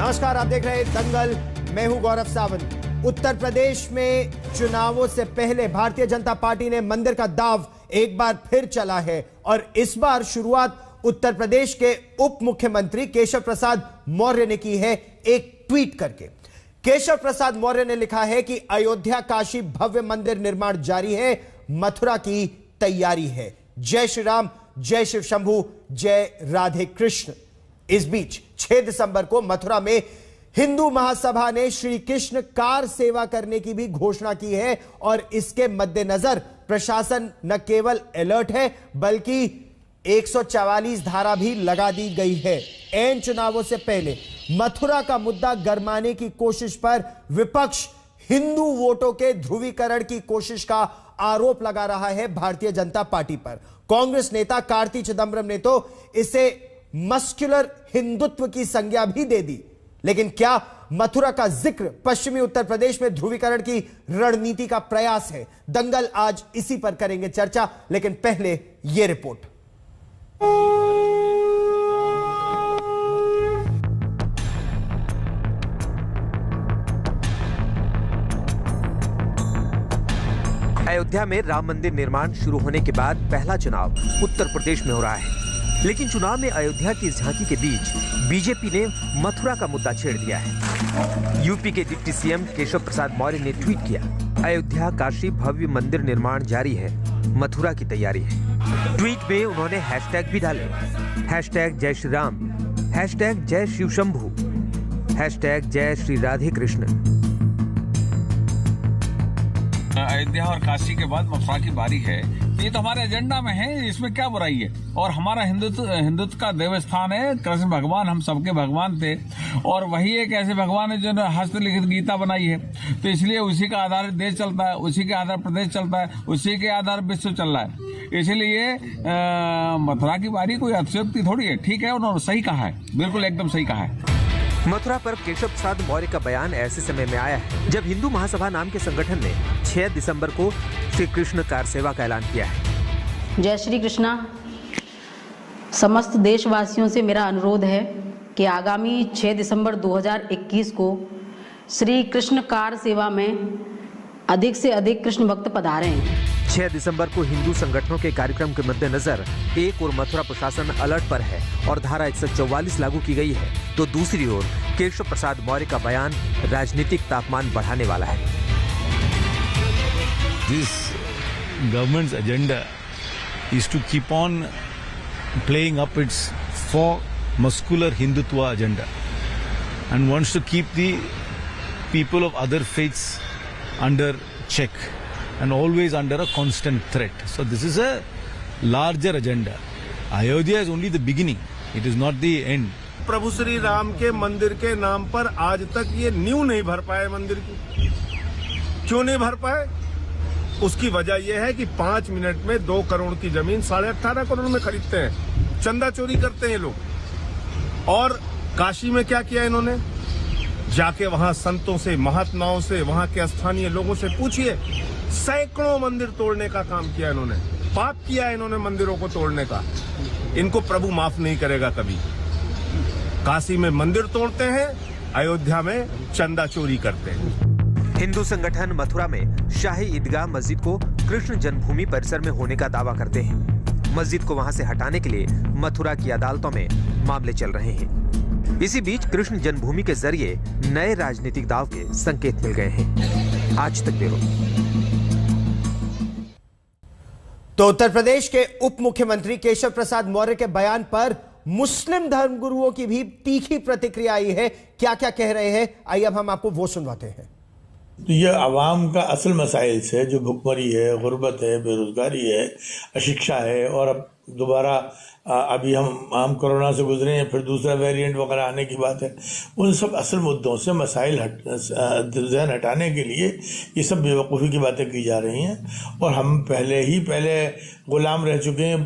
नमस्कार, आप देख रहे हैं दंगल। मैं हूं गौरव सावंत। उत्तर प्रदेश में चुनावों से पहले भारतीय जनता पार्टी ने मंदिर का दाव एक बार फिर चला है और इस बार शुरुआत उत्तर प्रदेश के उप मुख्यमंत्री केशव प्रसाद मौर्य ने की है एक ट्वीट करके। केशव प्रसाद मौर्य ने लिखा है कि अयोध्या काशी भव्य मंदिर निर्माण जारी है, मथुरा की तैयारी है। जय श्री राम, जय शिव शंभू, जय राधे कृष्ण। इस बीच 6 दिसंबर को मथुरा में हिंदू महासभा ने श्री कृष्ण कार सेवा करने की भी घोषणा की है और इसके मद्देनजर प्रशासन न केवल अलर्ट है बल्कि 144 धारा भी लगा दी गई है। ऐन चुनावों से पहले मथुरा का मुद्दा गरमाने की कोशिश पर विपक्ष हिंदू वोटों के ध्रुवीकरण की कोशिश का आरोप लगा रहा है भारतीय जनता पार्टी पर। कांग्रेस नेता कार्ति चिदंबरम ने तो इसे मस्कुलर हिंदुत्व की संज्ञा भी दे दी। लेकिन क्या मथुरा का जिक्र पश्चिमी उत्तर प्रदेश में ध्रुवीकरण की रणनीति का प्रयास है? दंगल आज इसी पर करेंगे चर्चा, लेकिन पहले यह रिपोर्ट। अयोध्या में राम मंदिर निर्माण शुरू होने के बाद पहला चुनाव उत्तर प्रदेश में हो रहा है, लेकिन चुनाव में अयोध्या की इस झांकी के बीच बीजेपी ने मथुरा का मुद्दा छेड़ दिया है। यूपी के डिप्टी सीएम केशव प्रसाद मौर्य ने ट्वीट किया, अयोध्या काशी भव्य मंदिर निर्माण जारी है, मथुरा की तैयारी है। ट्वीट में उन्होंने हैशटैग भी डाले, हैशटैग जय श्री राम, हैशटैग जय शिव शंभू, हैशटैग जय श्री राधे कृष्ण। अयोध्या और काशी के बाद मथुरा की बारी है, ये तो हमारे एजेंडा में है, इसमें क्या बुराई है। और हमारा हिंदुत्व का देवस्थान है, कृष्ण भगवान हम सबके भगवान थे और वही एक ऐसे भगवान है जिन्होंने हस्तलिखित गीता बनाई है, तो इसलिए उसी का आधार देश चलता है, उसी के आधार प्रदेश चलता है, उसी के आधार विश्व चल रहा है। इसलिए मथुरा की बारी कोई अतिशयोक्ति थोड़ी है। ठीक है, उन्होंने सही कहा है, बिल्कुल एकदम सही कहा है। मथुरा पर केशव प्रसाद मौर्य का बयान ऐसे समय में आया है जब हिंदू महासभा नाम के संगठन ने 6 दिसंबर को श्री कृष्ण कार सेवा का ऐलान किया है। जय श्री कृष्णा। समस्त देशवासियों से मेरा अनुरोध है कि आगामी 6 दिसंबर 2021 को श्री कृष्ण कार सेवा में अधिक से अधिक कृष्ण भक्त पधारें। 6 दिसंबर को हिंदू संगठनों के कार्यक्रम के मद्देनजर एक और मथुरा प्रशासन अलर्ट पर है और धारा 144 लागू की गई है, तो दूसरी ओर केशव प्रसाद मौर्य का बयान राजनीतिक तापमान बढ़ाने वाला है। This government's agenda is to keep on playing up its muscular Hindutva agenda and wants to keep the people of other faiths under check and always under a constant threat. So this is a larger agenda. Ayodhya is only the beginning. It is not the end. प्रभु श्री राम के मंदिर के नाम पर आज तक ये नींव नहीं भर पाए मंदिर की। क्यों नहीं भर पाए? उसकी वजह यह है कि 5 मिनट में 2 करोड़ की जमीन 18.5 करोड़ में खरीदते हैं, चंदा चोरी करते हैं लोग। और काशी में क्या किया इन्होंने? जाके वहां संतों से, महात्माओं से, वहां के स्थानीय लोगों से पूछिए, सैकड़ों मंदिर तोड़ने का काम किया इन्होंने, पाप किया इन्होंने मंदिरों को तोड़ने का। इनको प्रभु माफ नहीं करेगा कभी। काशी में मंदिर तोड़ते हैं, अयोध्या में चंदा चोरी करते हैं। हिंदू संगठन मथुरा में शाही ईदगाह मस्जिद को कृष्ण जन्मभूमि परिसर में होने का दावा करते हैं। मस्जिद को वहां से हटाने के लिए मथुरा की अदालतों में मामले चल रहे हैं। इसी बीच कृष्ण जन्मभूमि के जरिए नए राजनीतिक दाव के संकेत मिल गए हैं। आज तक ब्यूरो। तो उत्तर प्रदेश के उप मुख्यमंत्री केशव प्रसाद मौर्य के बयान पर मुस्लिम धर्मगुरुओं की भी तीखी प्रतिक्रिया आई है। क्या क्या कह रहे हैं, आइए अब हम आपको वो सुनवाते हैं। तो यह आवाम का असल मसाइल से, जो भुखमरी है, गुर्बत है, बेरोजगारी है, अशिक्षा है, और अब दोबारा अभी हम कोरोना से गुजरे हैं, फिर दूसरा वेरिएंट वगैरह आने की बात है, उन सब असल मुद्दों से मसाइल जहन हटाने के लिए ये सब बेवकूफ़ी की बातें की जा रही हैं। और हम पहले गुलाम रह चुके हैं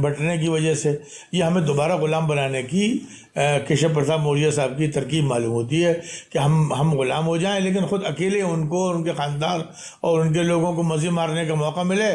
बंटने की वजह से। ये हमें दोबारा गुलाम बनाने की केशव प्रसाद मौर्य साहब की तरकीब मालूम होती है कि हम गुलाम हो जाएं, लेकिन खुद अकेले उनको और उनके ख़ानदान और उनके लोगों को मज़े मारने का मौका मिले।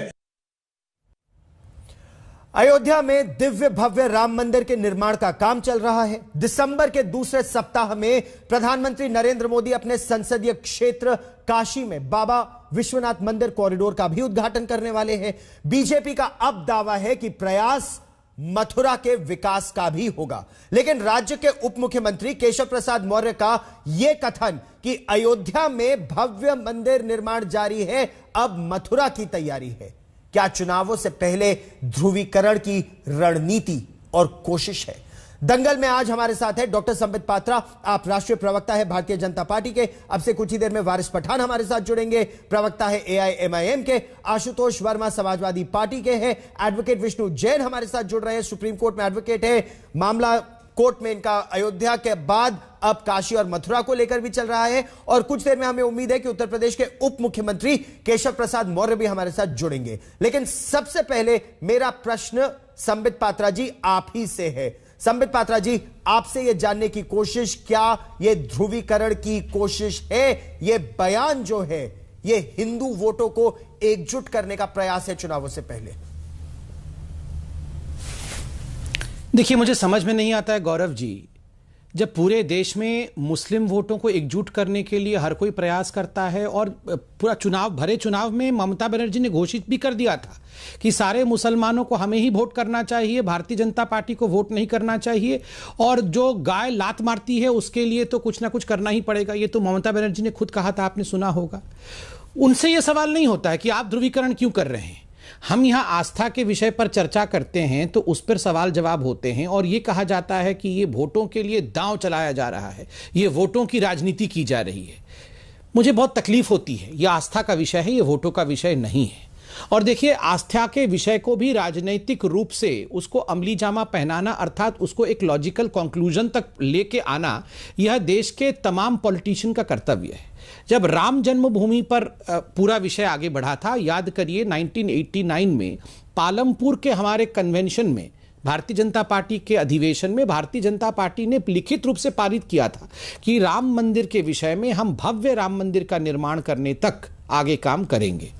अयोध्या में दिव्य भव्य राम मंदिर के निर्माण का काम चल रहा है। दिसंबर के दूसरे सप्ताह में प्रधानमंत्री नरेंद्र मोदी अपने संसदीय क्षेत्र काशी में बाबा विश्वनाथ मंदिर कॉरिडोर का भी उद्घाटन करने वाले हैं। बीजेपी का अब दावा है कि प्रयास मथुरा के विकास का भी होगा, लेकिन राज्य के उप मुख्यमंत्री केशव प्रसाद मौर्य का यह कथन कि अयोध्या में भव्य मंदिर निर्माण जारी है, अब मथुरा की तैयारी है, क्या चुनावों से पहले ध्रुवीकरण की रणनीति और कोशिश है? दंगल में आज हमारे साथ है डॉक्टर संबित पात्रा, आप राष्ट्रीय प्रवक्ता है भारतीय जनता पार्टी के। अब से कुछ ही देर में वारिस पठान हमारे साथ जुड़ेंगे, प्रवक्ता है AIMIM के। आशुतोष वर्मा समाजवादी पार्टी के हैं। एडवोकेट विष्णु जैन हमारे साथ जुड़ रहे हैं, सुप्रीम कोर्ट में एडवोकेट है। मामला कोर्ट में इनका अयोध्या के बाद अब काशी और मथुरा को लेकर भी चल रहा है। और कुछ देर में हमें उम्मीद है कि उत्तर प्रदेश के उप मुख्यमंत्री केशव प्रसाद मौर्य भी हमारे साथ जुड़ेंगे। लेकिन सबसे पहले मेरा प्रश्न संबित पात्रा जी आप ही से है। संबित पात्रा जी, आपसे यह जानने की कोशिश, क्या यह ध्रुवीकरण की कोशिश है? यह बयान जो है यह हिंदू वोटों को एकजुट करने का प्रयास है चुनावों से पहले? देखिए, मुझे समझ में नहीं आता है गौरव जी, जब पूरे देश में मुस्लिम वोटों को एकजुट करने के लिए हर कोई प्रयास करता है और पूरा भरे चुनाव में ममता बनर्जी ने घोषित भी कर दिया था कि सारे मुसलमानों को हमें ही वोट करना चाहिए, भारतीय जनता पार्टी को वोट नहीं करना चाहिए, और जो गाय लात मारती है उसके लिए तो कुछ ना कुछ करना ही पड़ेगा। ये तो ममता बनर्जी ने खुद कहा था, आपने सुना होगा। उनसे यह सवाल नहीं होता है कि आप ध्रुवीकरण क्यों कर रहे हैं। हम यहां आस्था के विषय पर चर्चा करते हैं तो उस पर सवाल जवाब होते हैं, और यह कहा जाता है कि ये वोटों के लिए दांव चलाया जा रहा है, ये वोटों की राजनीति की जा रही है। मुझे बहुत तकलीफ होती है। यह आस्था का विषय है, यह वोटों का विषय नहीं है। और देखिए, आस्था के विषय को भी राजनीतिक रूप से उसको अमली जामा पहनाना, अर्थात उसको एक लॉजिकल कंक्लूजन तक लेके आना, यह देश के तमाम पॉलिटिशियन का कर्तव्य है। जब राम जन्मभूमि पर पूरा विषय आगे बढ़ा था, याद करिए 1989 में पालमपुर के हमारे कन्वेंशन में, भारतीय जनता पार्टी के अधिवेशन में भारतीय जनता पार्टी ने लिखित रूप से पारित किया था कि राम मंदिर के विषय में हम भव्य राम मंदिर का निर्माण करने तक आगे काम करेंगे।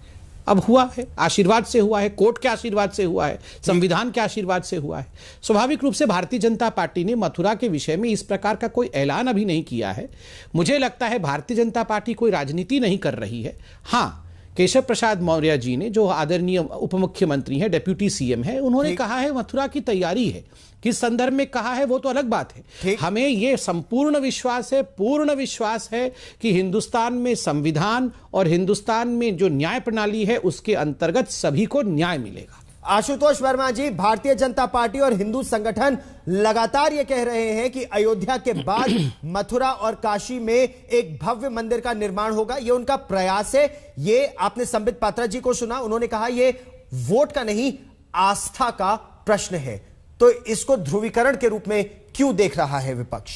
अब हुआ है, आशीर्वाद से हुआ है, कोर्ट के आशीर्वाद से हुआ है, संविधान के आशीर्वाद से हुआ है। स्वाभाविक रूप से भारतीय जनता पार्टी ने मथुरा के विषय में इस प्रकार का कोई ऐलान अभी नहीं किया है। मुझे लगता है भारतीय जनता पार्टी कोई राजनीति नहीं कर रही है। हाँ, केशव प्रसाद मौर्य जी ने, जो आदरणीय उप मुख्यमंत्री हैं, डेप्यूटी CM है, उन्होंने कहा है मथुरा की तैयारी है। किस संदर्भ में कहा है वो तो अलग बात है। हमें ये संपूर्ण विश्वास है, पूर्ण विश्वास है कि हिंदुस्तान में संविधान और हिंदुस्तान में जो न्याय प्रणाली है उसके अंतर्गत सभी को न्याय मिलेगा। आशुतोष वर्मा जी, भारतीय जनता पार्टी और हिंदू संगठन लगातार ये कह रहे हैं कि अयोध्या के बाद मथुरा और काशी में एक भव्य मंदिर का निर्माण होगा, ये उनका प्रयास है। ये आपने संबित पात्रा जी को सुना, उन्होंने कहा ये वोट का नहीं, आस्था का प्रश्न है। तो इसको ध्रुवीकरण के रूप में क्यों देख रहा है विपक्ष?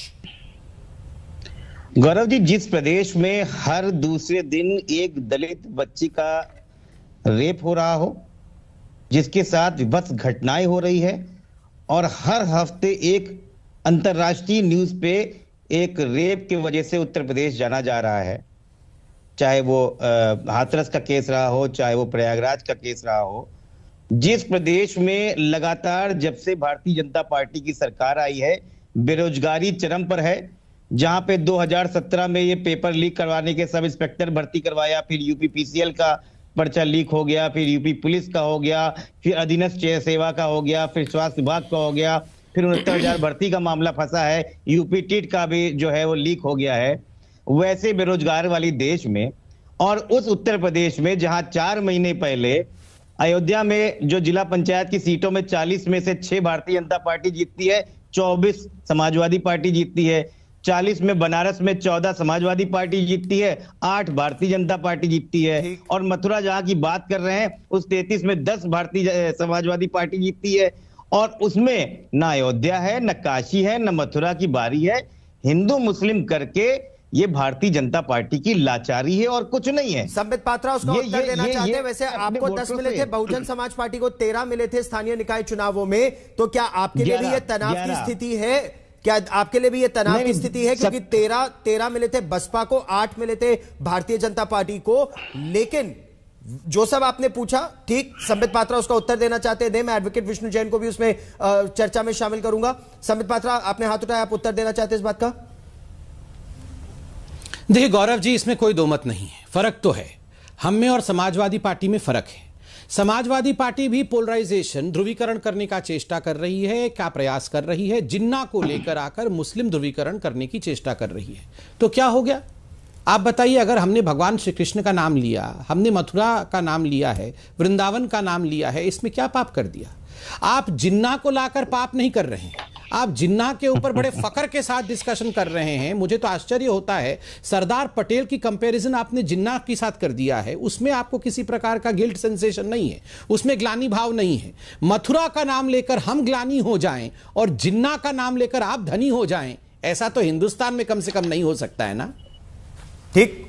गौरव जी, जिस प्रदेश में हर दूसरे दिन एक दलित बच्ची का रेप हो रहा हो, जिसके साथ विभत्स घटनाएं हो रही है, और हर हफ्ते एक अंतर्राष्ट्रीय न्यूज पे एक रेप की वजह से उत्तर प्रदेश जाना जा रहा है, चाहे वो हाथरस का केस रहा हो, चाहे वो प्रयागराज का केस रहा हो। जिस प्रदेश में लगातार जब से भारतीय जनता पार्टी की सरकार आई है बेरोजगारी चरम पर है, जहां पे 2017 में ये पेपर लीक करवाने के सब इंस्पेक्टर भर्ती करवाया, फिर UPPCL का पर्चा लीक हो गया, फिर यूपी पुलिस का हो गया, फिर अधीनस्थ सेवा का हो गया, फिर स्वास्थ्य विभाग का हो गया, फिर 69,000 भर्ती का मामला फंसा है, यूपी टीट का भी जो है वो लीक हो गया है। वैसे बेरोजगार वाली देश में और उस उत्तर प्रदेश में जहां 4 महीने पहले अयोध्या में जो जिला पंचायत की सीटों में 40 में से 6 भारतीय जनता पार्टी जीतती है, 24 समाजवादी पार्टी जीतती है, 40 में बनारस में 14 समाजवादी पार्टी जीतती है, 8 भारतीय जनता पार्टी जीतती है, और मथुरा जहां की बात कर रहे हैं उस 33 में 10 भारतीय समाजवादी पार्टी जीतती है। और उसमें न अयोध्या है, न काशी है, न मथुरा की बारी है। हिंदू मुस्लिम करके ये भारतीय जनता पार्टी की लाचारी है और कुछ नहीं है। संबित पात्रा उसका उत्तर देना चाहते हैं। वैसे आपको 10 मिले थे, बहुजन समाज पार्टी को 13 मिले थे स्थानीय निकाय चुनावों में, तो क्या आपके लिए भी ये तनाव की स्थिति है? क्या आपके लिए भी ये तनाव की स्थिति है? क्योंकि 13 मिले थे बसपा को, 8 मिले थे भारतीय जनता पार्टी को, लेकिन जो सब आपने पूछा, ठीक, संबित पात्रा उसका उत्तर देना चाहते हैं, मैं एडवोकेट विष्णु जैन को भी उसमें चर्चा में शामिल करूंगा। संबित पात्रा, आपने हाथ उठाया, आप उत्तर देना चाहते हैं इस बात का? देखिए गौरव जी, इसमें कोई दो मत नहीं है, फर्क तो है। हम में और समाजवादी पार्टी में फर्क है। समाजवादी पार्टी भी पोलराइजेशन, ध्रुवीकरण करने का चेष्टा कर रही है, क्या प्रयास कर रही है, जिन्ना को लेकर आकर मुस्लिम ध्रुवीकरण करने की चेष्टा कर रही है। तो क्या हो गया आप बताइए? अगर हमने भगवान श्री कृष्ण का नाम लिया, हमने मथुरा का नाम लिया है, वृंदावन का नाम लिया है, इसमें क्या पाप कर दिया? आप जिन्ना को लाकर पाप नहीं कर रहे हैं, आप जिन्ना के ऊपर बड़े फकर के साथ डिस्कशन कर रहे हैं। मुझे तो आश्चर्य होता है, सरदार पटेल की कंपैरिजन आपने जिन्ना के साथ कर दिया है, उसमें आपको किसी प्रकार का गिल्ट सेंसेशन नहीं है, उसमें ग्लानि भाव नहीं है। मथुरा का नाम लेकर हम ग्लानि हो जाएं और जिन्ना का नाम लेकर आप धनी हो जाएं, ऐसा तो हिंदुस्तान में कम से कम नहीं हो सकता है ना। ठीक,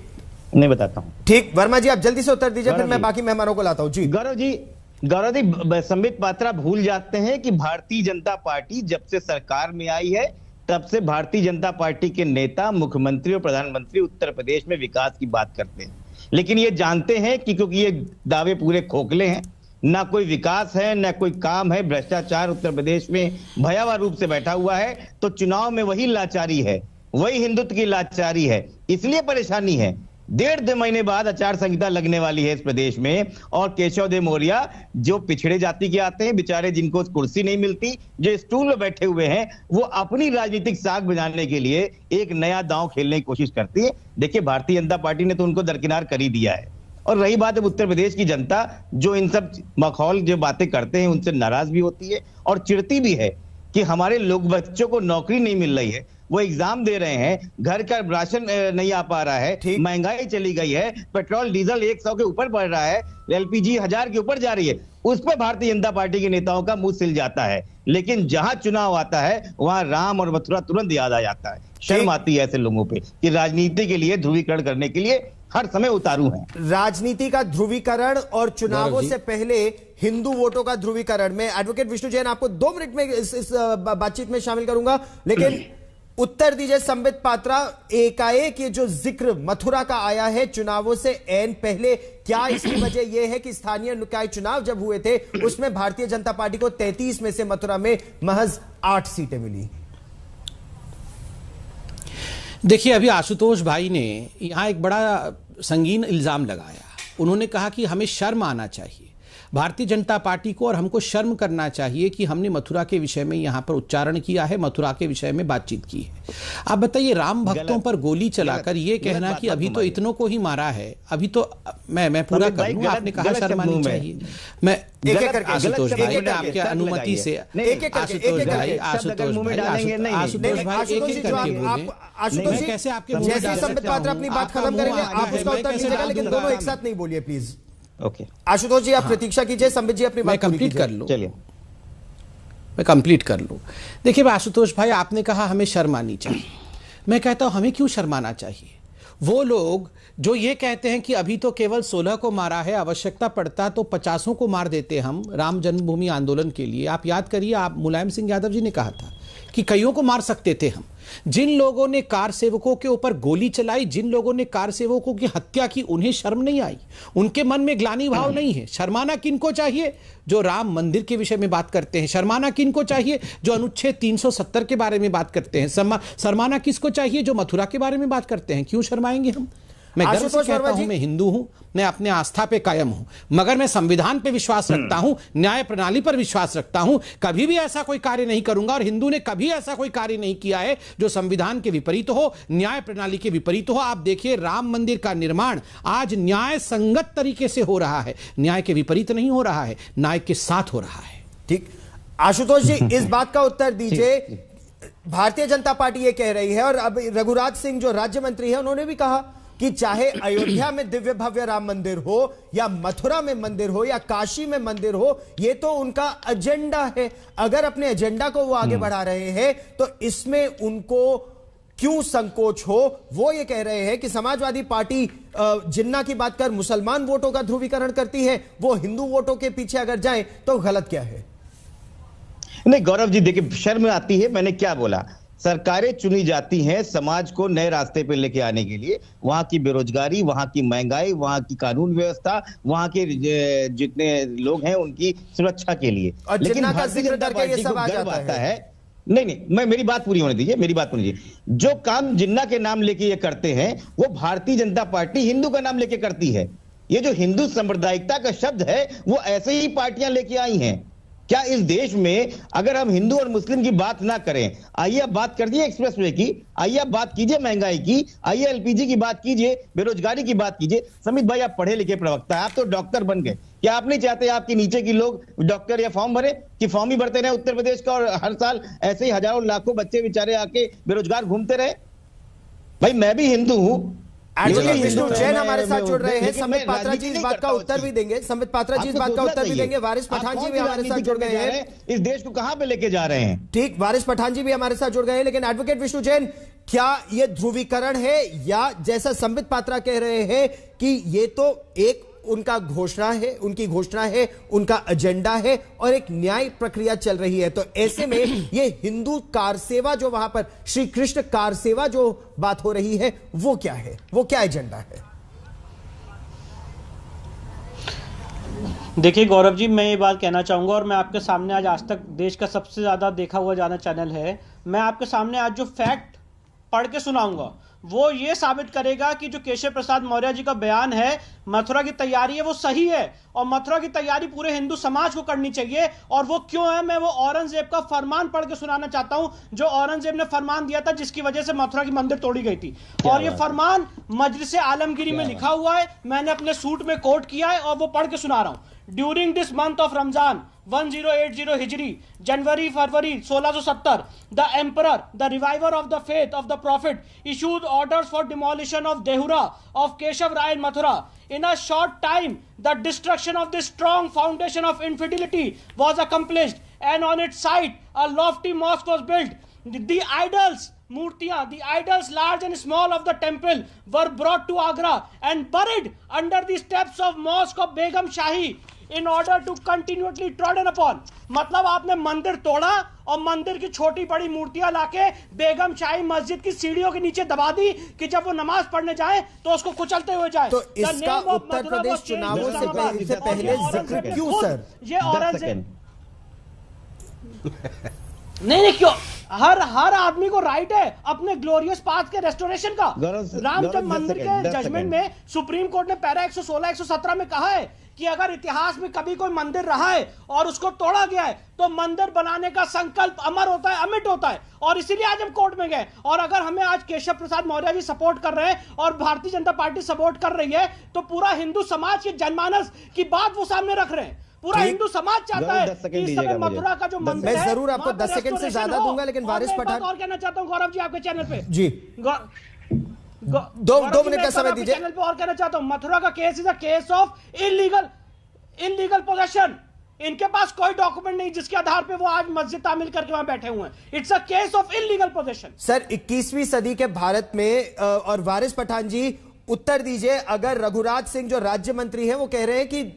नहीं बताता हूं। ठीक, वर्मा जी आप जल्दी से उत्तर दीजिए, फिर मैं बाकी मेहमानों को लाता हूं। जी गौरव जी, संबित पात्रा भूल जाते हैं कि भारतीय जनता पार्टी जब से सरकार में आई है, तब से भारतीय जनता पार्टी के नेता, मुख्यमंत्री और प्रधानमंत्री उत्तर प्रदेश में विकास की बात करते हैं, लेकिन ये जानते हैं कि क्योंकि ये दावे पूरे खोखले हैं, ना कोई विकास है, ना कोई काम है, भ्रष्टाचार उत्तर प्रदेश में भयावह रूप से बैठा हुआ है, तो चुनाव में वही लाचारी है, वही हिंदुत्व की लाचारी है, इसलिए परेशानी है। 1.5 महीने बाद आचार संहिता लगने वाली है इस प्रदेश में, और केशव देव मौर्य जो पिछड़े जाति के आते हैं, बेचारे जिनको कुर्सी नहीं मिलती, जो स्टूल में बैठे हुए हैं, वो अपनी राजनीतिक साख बजाने के लिए एक नया दांव खेलने की कोशिश करती है। देखिए भारतीय जनता पार्टी ने तो उनको दरकिनार कर ही दिया है। और रही बात है उत्तर प्रदेश की जनता, जो इन सब मखौल जो बातें करते हैं उनसे नाराज भी होती है और चिढ़ती भी है कि हमारे लोग बच्चों को नौकरी नहीं मिल रही है, वो एग्जाम दे रहे हैं, घर का राशन नहीं आ पा रहा है, महंगाई चली गई है, पेट्रोल डीजल 100 के ऊपर बढ़ रहा है, एलपीजी 1000 के ऊपर जा रही है, उस पर भारतीय जनता पार्टी के नेताओं का मुंह सिल जाता है। लेकिन जहां चुनाव आता है वहां राम और मथुरा तुरंत याद आ जाता है। शर्म आती है ऐसे लोगों पे कि राजनीति के लिए ध्रुवीकरण करने के लिए हर समय उतारू हैं। राजनीति का ध्रुवीकरण और चुनावों से पहले हिंदू वोटों का ध्रुवीकरण, मैं एडवोकेट विष्णु जैन आपको 2 मिनट में इस बातचीत में शामिल करूंगा, लेकिन उत्तर दीजिए संबित पात्रा, एकाएक ये जो जिक्र मथुरा का आया है चुनावों से ऐन पहले, क्या इसकी वजह यह है कि स्थानीय निकाय चुनाव जब हुए थे उसमें भारतीय जनता पार्टी को 33 में से मथुरा में महज 8 सीटें मिली? देखिए अभी आशुतोष भाई ने यहां एक बड़ा संगीन इल्जाम लगाया। उन्होंने कहा कि हमें शर्म आना चाहिए भारतीय जनता पार्टी को, और हमको शर्म करना चाहिए कि हमने मथुरा के विषय में यहाँ पर उच्चारण किया है, मथुरा के विषय में बातचीत की है। आप बताइए, राम भक्तों पर गोली चलाकर ये कहना कि अभी तो इतनों को ही मारा है, अभी तो मैं पूरा करूंगा, आपने कहा शर्म आनी चाहिए। मैं आशुतोष भाई आपके अनुमति से, आशुतोष भाई कैसे आपके जैसे संबित पात्रा अपनी बात खत्म करेंगे आप उसका उत्तर दीजिएगा, लेकिन दोनों एक साथ नहीं बोलिए प्लीज। ओके आशुतोष जी आप प्रतीक्षा कीजिए, संबित जी अपनी बात कंप्लीट कर लो। चलिए मैं कंप्लीट कर लूं। देखिए आशुतोष भाई, आपने कहा हमें शर्म आनी चाहिए, मैं कहता हूं हमें क्यों शर्माना चाहिए? वो लोग जो ये कहते हैं कि अभी तो केवल 16 को मारा है, आवश्यकता पड़ता तो 50 को मार देते हम राम जन्मभूमि आंदोलन के लिए। आप याद करिए, आप मुलायम सिंह यादव जी ने कहा था कि कईयों को मार सकते थे हम। जिन लोगों ने कार सेवकों के ऊपर गोली चलाई, जिन लोगों ने कार सेवकों की हत्या की, उन्हें शर्म नहीं आई, उनके मन में ग्लानि भाव नहीं है। शर्माना किनको चाहिए? जो राम मंदिर के विषय में बात करते हैं। शर्माना किनको चाहिए? जो अनुच्छेद 370 के बारे में बात करते हैं। शर्माना किसको चाहिए? जो मथुरा के बारे में बात करते हैं। क्यों शर्माएंगे हम? मैं गर्व से कहता हूं मैं हिंदू हूं, मैं अपने आस्था पे कायम हूं, मगर मैं संविधान पे विश्वास रखता हूं, न्याय प्रणाली पर विश्वास रखता हूं। कभी भी ऐसा कोई कार्य नहीं करूंगा, और हिंदू ने कभी ऐसा कोई कार्य नहीं किया है जो संविधान के विपरीत हो, न्याय प्रणाली के विपरीत हो। आप देखिए, राम मंदिर का निर्माण आज न्याय संगत तरीके से हो रहा है, न्याय के विपरीत नहीं हो रहा है, न्याय के साथ हो रहा है। ठीक, आशुतोष जी इस बात का उत्तर दीजिए। भारतीय जनता पार्टी ये कह रही है, और अब रघुराज सिंह जो राज्य मंत्री है उन्होंने भी कहा कि चाहे अयोध्या में दिव्य भव्य राम मंदिर हो, या मथुरा में मंदिर हो, या काशी में मंदिर हो, ये तो उनका एजेंडा है। अगर अपने एजेंडा को वो आगे बढ़ा रहे हैं तो इसमें उनको क्यों संकोच हो? वो ये कह रहे हैं कि समाजवादी पार्टी जिन्ना की बात कर मुसलमान वोटों का ध्रुवीकरण करती है, वो हिंदू वोटों के पीछे अगर जाए तो गलत क्या है? नहीं गौरव जी, देखिए शर्म आती है। मैंने क्या बोला? सरकारें चुनी जाती हैं समाज को नए रास्ते पे लेके आने के लिए। वहां की बेरोजगारी, वहां की महंगाई, वहां की कानून व्यवस्था, वहां के जितने लोग हैं उनकी सुरक्षा के लिए। लेकिन भारतीय जनता पार्टी को गर्व आता है, नहीं, मेरी बात पूरी होने दीजिए। जो काम जिन्ना के नाम लेके ये करते हैं वो भारतीय जनता पार्टी हिंदू का नाम लेके करती है। ये जो हिंदू सांप्रदायिकता का शब्द है वो ऐसे ही पार्टियां लेके आई हैं। क्या इस देश में अगर हम हिंदू और मुस्लिम की बात ना करें, आइए आप बात कर दिए एक्सप्रेसवे की, आइए आप बात कीजिए महंगाई की, आइए एलपीजी की बात कीजिए, बेरोजगारी की बात कीजिए। समित भाई आप पढ़े लिखे प्रवक्ता है, आप तो डॉक्टर बन गए, क्या आप नहीं चाहते आपके नीचे की लोग डॉक्टर या फॉर्म भरे कि फॉर्म ही भरते रहे उत्तर प्रदेश का और हर साल ऐसे ही हजारों लाखों बच्चे बेचारे आके बेरोजगार घूमते रहे? भाई मैं भी हिंदू हूं। एडवोकेट विष्णु जैन हमारे साथ जुड़ रहे हैं। संबित पात्रा जी इस बात का उत्तर भी देंगे, संबित पात्रा जी इस बात का उत्तर भी देंगे। वारिस पठान जी भी हमारे साथ जुड़ गए हैं। इस देश को कहां पे लेके जा रहे हैं? ठीक, वारिस पठान जी भी हमारे साथ जुड़ गए हैं। लेकिन एडवोकेट विष्णु जैन, क्या ये ध्रुवीकरण है या जैसा संबित पात्रा कह रहे हैं कि ये तो एक उनका घोषणा है, उनकी घोषणा है, उनका एजेंडा है और एक न्याय प्रक्रिया चल रही है, तो ऐसे में ये हिंदू कार सेवा जो वहां पर श्री कृष्ण कार सेवा जो बात हो रही है वो क्या है, वो क्या एजेंडा है? देखिए गौरव जी, मैं ये बात कहना चाहूंगा और मैं आपके सामने आज तक देश का सबसे ज्यादा देखा हुआ जाना चैनल है, मैं आपके सामने आज जो फैक्ट पढ़ के सुनाऊंगा वो ये साबित करेगा कि जो केशव प्रसाद मौर्य जी का बयान है मथुरा की तैयारी है वो सही है और मथुरा की तैयारी पूरे हिंदू समाज को करनी चाहिए। और वो क्यों है, मैं वो औरंगजेब का फरमान पढ़ के सुनाना चाहता हूं जो औरंगजेब ने फरमान दिया था जिसकी वजह से मथुरा की मंदिर तोड़ी गई थी। और ये फरमान मजलिस आलमगीरी में लिखा हुआ है, मैंने अपने सूट में कोट किया है और वो पढ़ के सुना रहा हूं। During this month of Ramzan 1080 Hijri, January February 1670, the emperor, the reviver of the faith of the prophet, issued orders for demolition of Dehura of Keshav Rai in Mathura. In a short time, the destruction of this strong foundation of infidelity was accomplished, and on its site, a lofty mosque was built. The idols, Murtiyan, the idols large and small of the temple were brought to Agra and buried under the steps of mosque of Begum Shahi in order to continually trodden upon. मतलब आपने मंदिर तोड़ा और मंदिर की छोटी बड़ी मूर्तियां लाके बेगम शाही मस्जिद की सीढ़ियों के नीचे दबा दी कि जब वो नमाज पढ़ने जाए तो उसको कुचलते हुए जाए। तो इसका उत्तर प्रदेश चुनावों से पहले जिक्र क्यों सर? ये औरंगजेब नहीं क्यों? हर आदमी को राइट है अपने ग्लोरियस पाथ के रेस्टोरेशन का। राम जन्म मंदिर के जजमेंट में सुप्रीम कोर्ट ने पैरा 116 117 में कहा है कि अगर इतिहास में कभी कोई मंदिर रहा है और उसको तोड़ा गया है तो मंदिर बनाने का संकल्प अमर होता है, अमिट होता है। और इसीलिए आज हम कोर्ट में गए। और अगर हमें आज केशव प्रसाद मौर्य जी सपोर्ट कर रहे हैं और भारतीय जनता पार्टी सपोर्ट कर रही है तो पूरा हिंदू समाज के जनमानस की बात वो सामने रख रहे हैं। पूरा हिंदू समाज चाहता है कि इस समय मथुरा का जो मंदिर है, मैं जरूर आपको 10 सेकंड से ज्यादा दूंगा, लेकिन वारिस पठान और कहना चाहता हूं गौरव जी आपके चैनल पे जी दो मिनट का समय दीजिए। चैनल पे और कहना चाहता हूं मथुरा का case is a case of illegal possession. इनके पास कोई डॉक्यूमेंट नहीं जिसके आधार पे वो आज मस्जिद तामील करके वहां बैठे हुए हैं। It's a case of illegal possession. Sir 21वीं सदी के भारत में और वारिस पठान जी उत्तर दीजिए, अगर रघुराज सिंह जो राज्य मंत्री हैं वो कह रहे हैं कि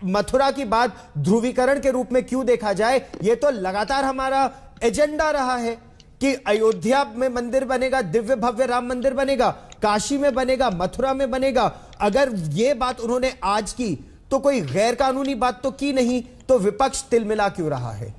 मथुरा की बात ध्रुवीकरण के रूप में क्यों देखा जाए, ये तो लगातार हमारा एजेंडा रहा है कि अयोध्या में मंदिर बनेगा, दिव्य भव्य राम मंदिर बनेगा, काशी में बनेगा, मथुरा में बनेगा। अगर ये बात उन्होंने आज की तो कोई गैर कानूनी बात तो की नहीं, तो विपक्ष तिलमिला क्यों रहा है?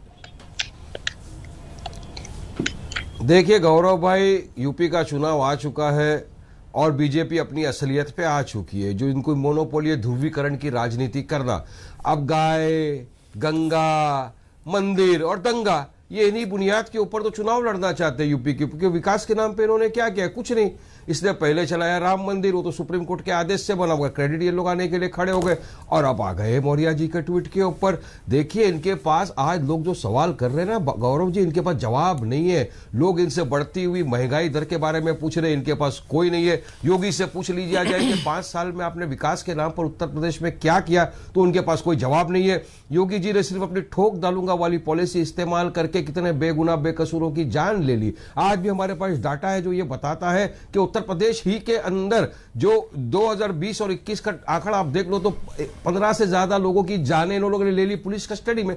देखिए गौरव भाई, यूपी का चुनाव आ चुका है और बीजेपी अपनी असलियत पे आ चुकी है। जो इनको मोनोपोली ध्रुवीकरण की राजनीति करना, अब गाय, गंगा, मंदिर और दंगा, ये इन्हीं बुनियाद के ऊपर तो चुनाव लड़ना चाहते हैं यूपी के। क्योंकि विकास के नाम पे इन्होंने क्या किया? कुछ नहीं। इसने पहले चलाया राम मंदिर, वो तो सुप्रीम कोर्ट के आदेश से बना हुआ, क्रेडिट ये लोग आने के लिए खड़े हो गए और अब आ गए मौर्य जी के ट्वीट के ऊपर। देखिए इनके पास आज लोग जो सवाल कर रहे हैं ना गौरव जी, इनके पास जवाब नहीं है। लोग इनसे बढ़ती हुई महंगाई दर के बारे में पूछ रहे हैं, इनके पास कोई नहीं है। योगी से पूछ लीजिए आ जाए कि 5 साल में आपने विकास के नाम पर उत्तर प्रदेश में क्या किया, तो उनके पास कोई जवाब नहीं है। योगी जी ने सिर्फ अपनी ठोक डालूंगा वाली पॉलिसी इस्तेमाल करके कितने बेगुनाह बेकसूरों की जान ले ली। आज भी हमारे पास डाटा है जो ये बताता है कि उत्तर प्रदेश ही के अंदर जो 2020 और 21 का आंकड़ा आप देख लो तो 15 से ज्यादा लोगों की जानें इन लोगों ने ले ली पुलिस कस्टडी में।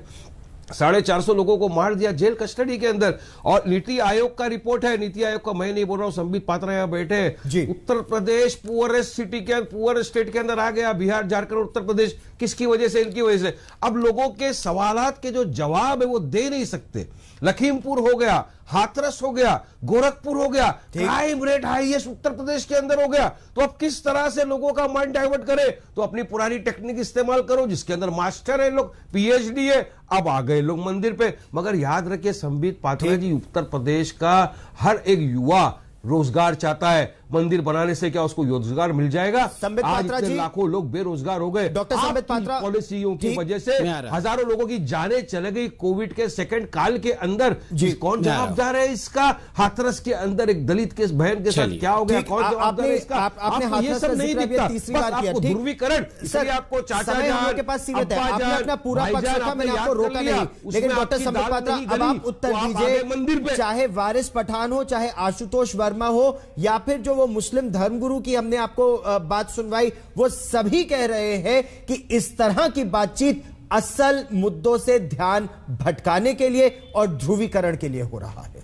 450 लोगों को मार दिया जेल कस्टडी के अंदर। और नीति आयोग का रिपोर्ट है, नीति आयोग का मैं नहीं बोल रहा हूं, संबित पात्रा यहां बैठे हैं। उत्तर प्रदेश पुअरेस्ट सिटी के पुअर स्टेट के अंदर आ गया, बिहार झारखंड उत्तर प्रदेश। किसकी वजह से? इनकी वजह से। अब लोगों के सवालात के जो जवाब है वो दे नहीं सकते। लखीमपुर हो गया, हाथरस हो गया, गोरखपुर हो गया, crime rate highest Uttar Pradesh के अंदर हो गया। तो अब किस तरह से लोगों का माइंड डाइवर्ट करे? तो अपनी पुरानी टेक्निक इस्तेमाल करो जिसके अंदर मास्टर है लोग, पीएचडी है। अब आ गए लोग मंदिर पे। मगर याद रखिए संबित पात्रा जी, उत्तर प्रदेश का हर एक युवा रोजगार चाहता है। मंदिर बनाने से क्या उसको रोजगार मिल जाएगा? संबित पात्रा जी, लाखों लोग बेरोजगार हो गए। डॉक्टर संबित पात्रा, पॉलिसियों की वजह से हजारों लोगों की जानें चले गई कोविड के सेकंड काल के अंदर। कौन जवाबदार है इसका? हाथरस के अंदर एक दलित के बहन के साथ क्या हो गया? कौन जवाबदार है इसका? आपको ये सब नहीं दिखता, बस आपको ध्रुवीकरण, इसलिए आपको चाचा जान के पास सीमित है। आपने अपना पूरा पक्ष रखा, मैंने आपको रोका नहीं। लेकिन डॉक्टर संबित पात्रा, अब आप उत्तर दीजिए, चाहे वारिस पठान हो, चाहे आशुतोष वर्मा हो, या फिर जो वो मुस्लिम धर्मगुरु की हमने आपको बात सुनवाई, वो सभी कह रहे हैं कि इस तरह की बातचीत असल मुद्दों से ध्यान भटकाने के लिए और ध्रुवीकरण के लिए हो रहा है।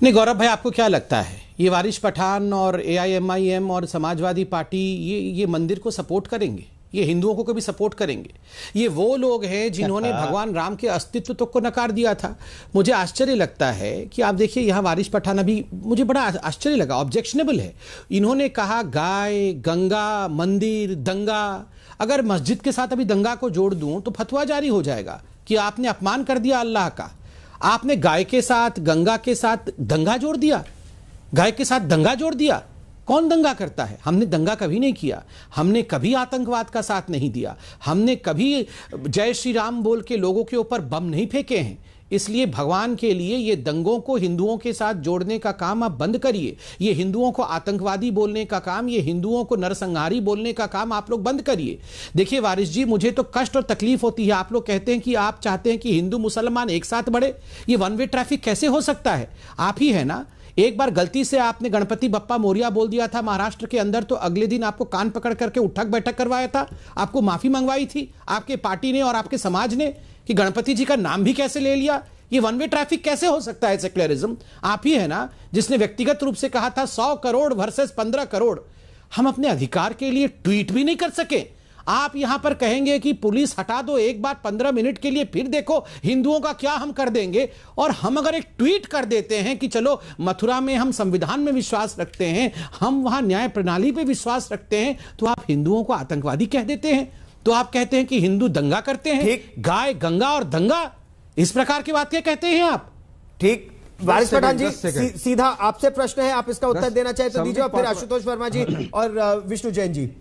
नहीं गौरव भाई, आपको क्या लगता है ये वारिस पठान और AIMIM और समाजवादी पार्टी ये मंदिर को सपोर्ट करेंगे? ये हिंदुओं को कभी सपोर्ट करेंगे? ये वो लोग हैं जिन्होंने भगवान राम के अस्तित्व तक को नकार दिया था। मुझे आश्चर्य लगता है कि आप देखिए यहाँ वारिस पठान, अभी मुझे बड़ा आश्चर्य लगा, ऑब्जेक्शनेबल है। इन्होंने कहा गाय, गंगा, मंदिर, दंगा। अगर मस्जिद के साथ अभी दंगा को जोड़ दूं तो फतवा जारी हो जाएगा कि आपने अपमान कर दिया अल्लाह का। आपने गाय के साथ, गंगा के साथ दंगा जोड़ दिया, गाय के साथ दंगा जोड़ दिया। कौन दंगा करता है? हमने दंगा कभी नहीं किया। हमने कभी आतंकवाद का साथ नहीं दिया। हमने कभी जय श्री राम बोल के लोगों के ऊपर बम नहीं फेंके हैं। इसलिए भगवान के लिए ये दंगों को हिंदुओं के साथ जोड़ने का काम आप बंद करिए। ये हिंदुओं को आतंकवादी बोलने का काम, ये हिंदुओं को नरसंहारी बोलने का काम आप लोग बंद करिए। देखिए वारिस जी, मुझे तो कष्ट और तकलीफ होती है। आप लोग कहते हैं कि आप चाहते हैं कि हिंदू मुसलमान एक साथ बढ़े। ये वन वे ट्रैफिक कैसे हो सकता है? आप ही है ना, एक बार गलती से आपने गणपति बप्पा मोरिया बोल दिया था महाराष्ट्र के अंदर, तो अगले दिन आपको कान पकड़ करके उठक बैठक करवाया था, आपको माफी मंगवाई थी आपके पार्टी ने और आपके समाज ने कि गणपति जी का नाम भी कैसे ले लिया। ये वन वे ट्रैफिक कैसे हो सकता है? सेक्युलरिज्म आप ही है ना जिसने व्यक्तिगत रूप से कहा था 100 करोड़ वर्सेस 15 करोड़। हम अपने अधिकार के लिए ट्वीट भी नहीं कर सके। आप यहां पर कहेंगे कि पुलिस हटा दो एक बार 15 मिनट के लिए, फिर देखो हिंदुओं का क्या हम कर देंगे। और हम अगर एक ट्वीट कर देते हैं कि चलो मथुरा में हम संविधान में विश्वास रखते हैं, हम वहां न्याय प्रणाली पे विश्वास रखते हैं, तो आप हिंदुओं को आतंकवादी कह देते हैं। तो आप कहते हैं कि हिंदू दंगा करते हैं, गाय, गंगा और दंगा, इस प्रकार की बात क्या कहते हैं आप? ठीक, वारिस पठान जी, सीधा आपसे प्रश्न है, आप इसका उत्तर देना चाहे तो दीजिए, और फिर आशुतोष वर्मा जी और विष्णु जैन जी।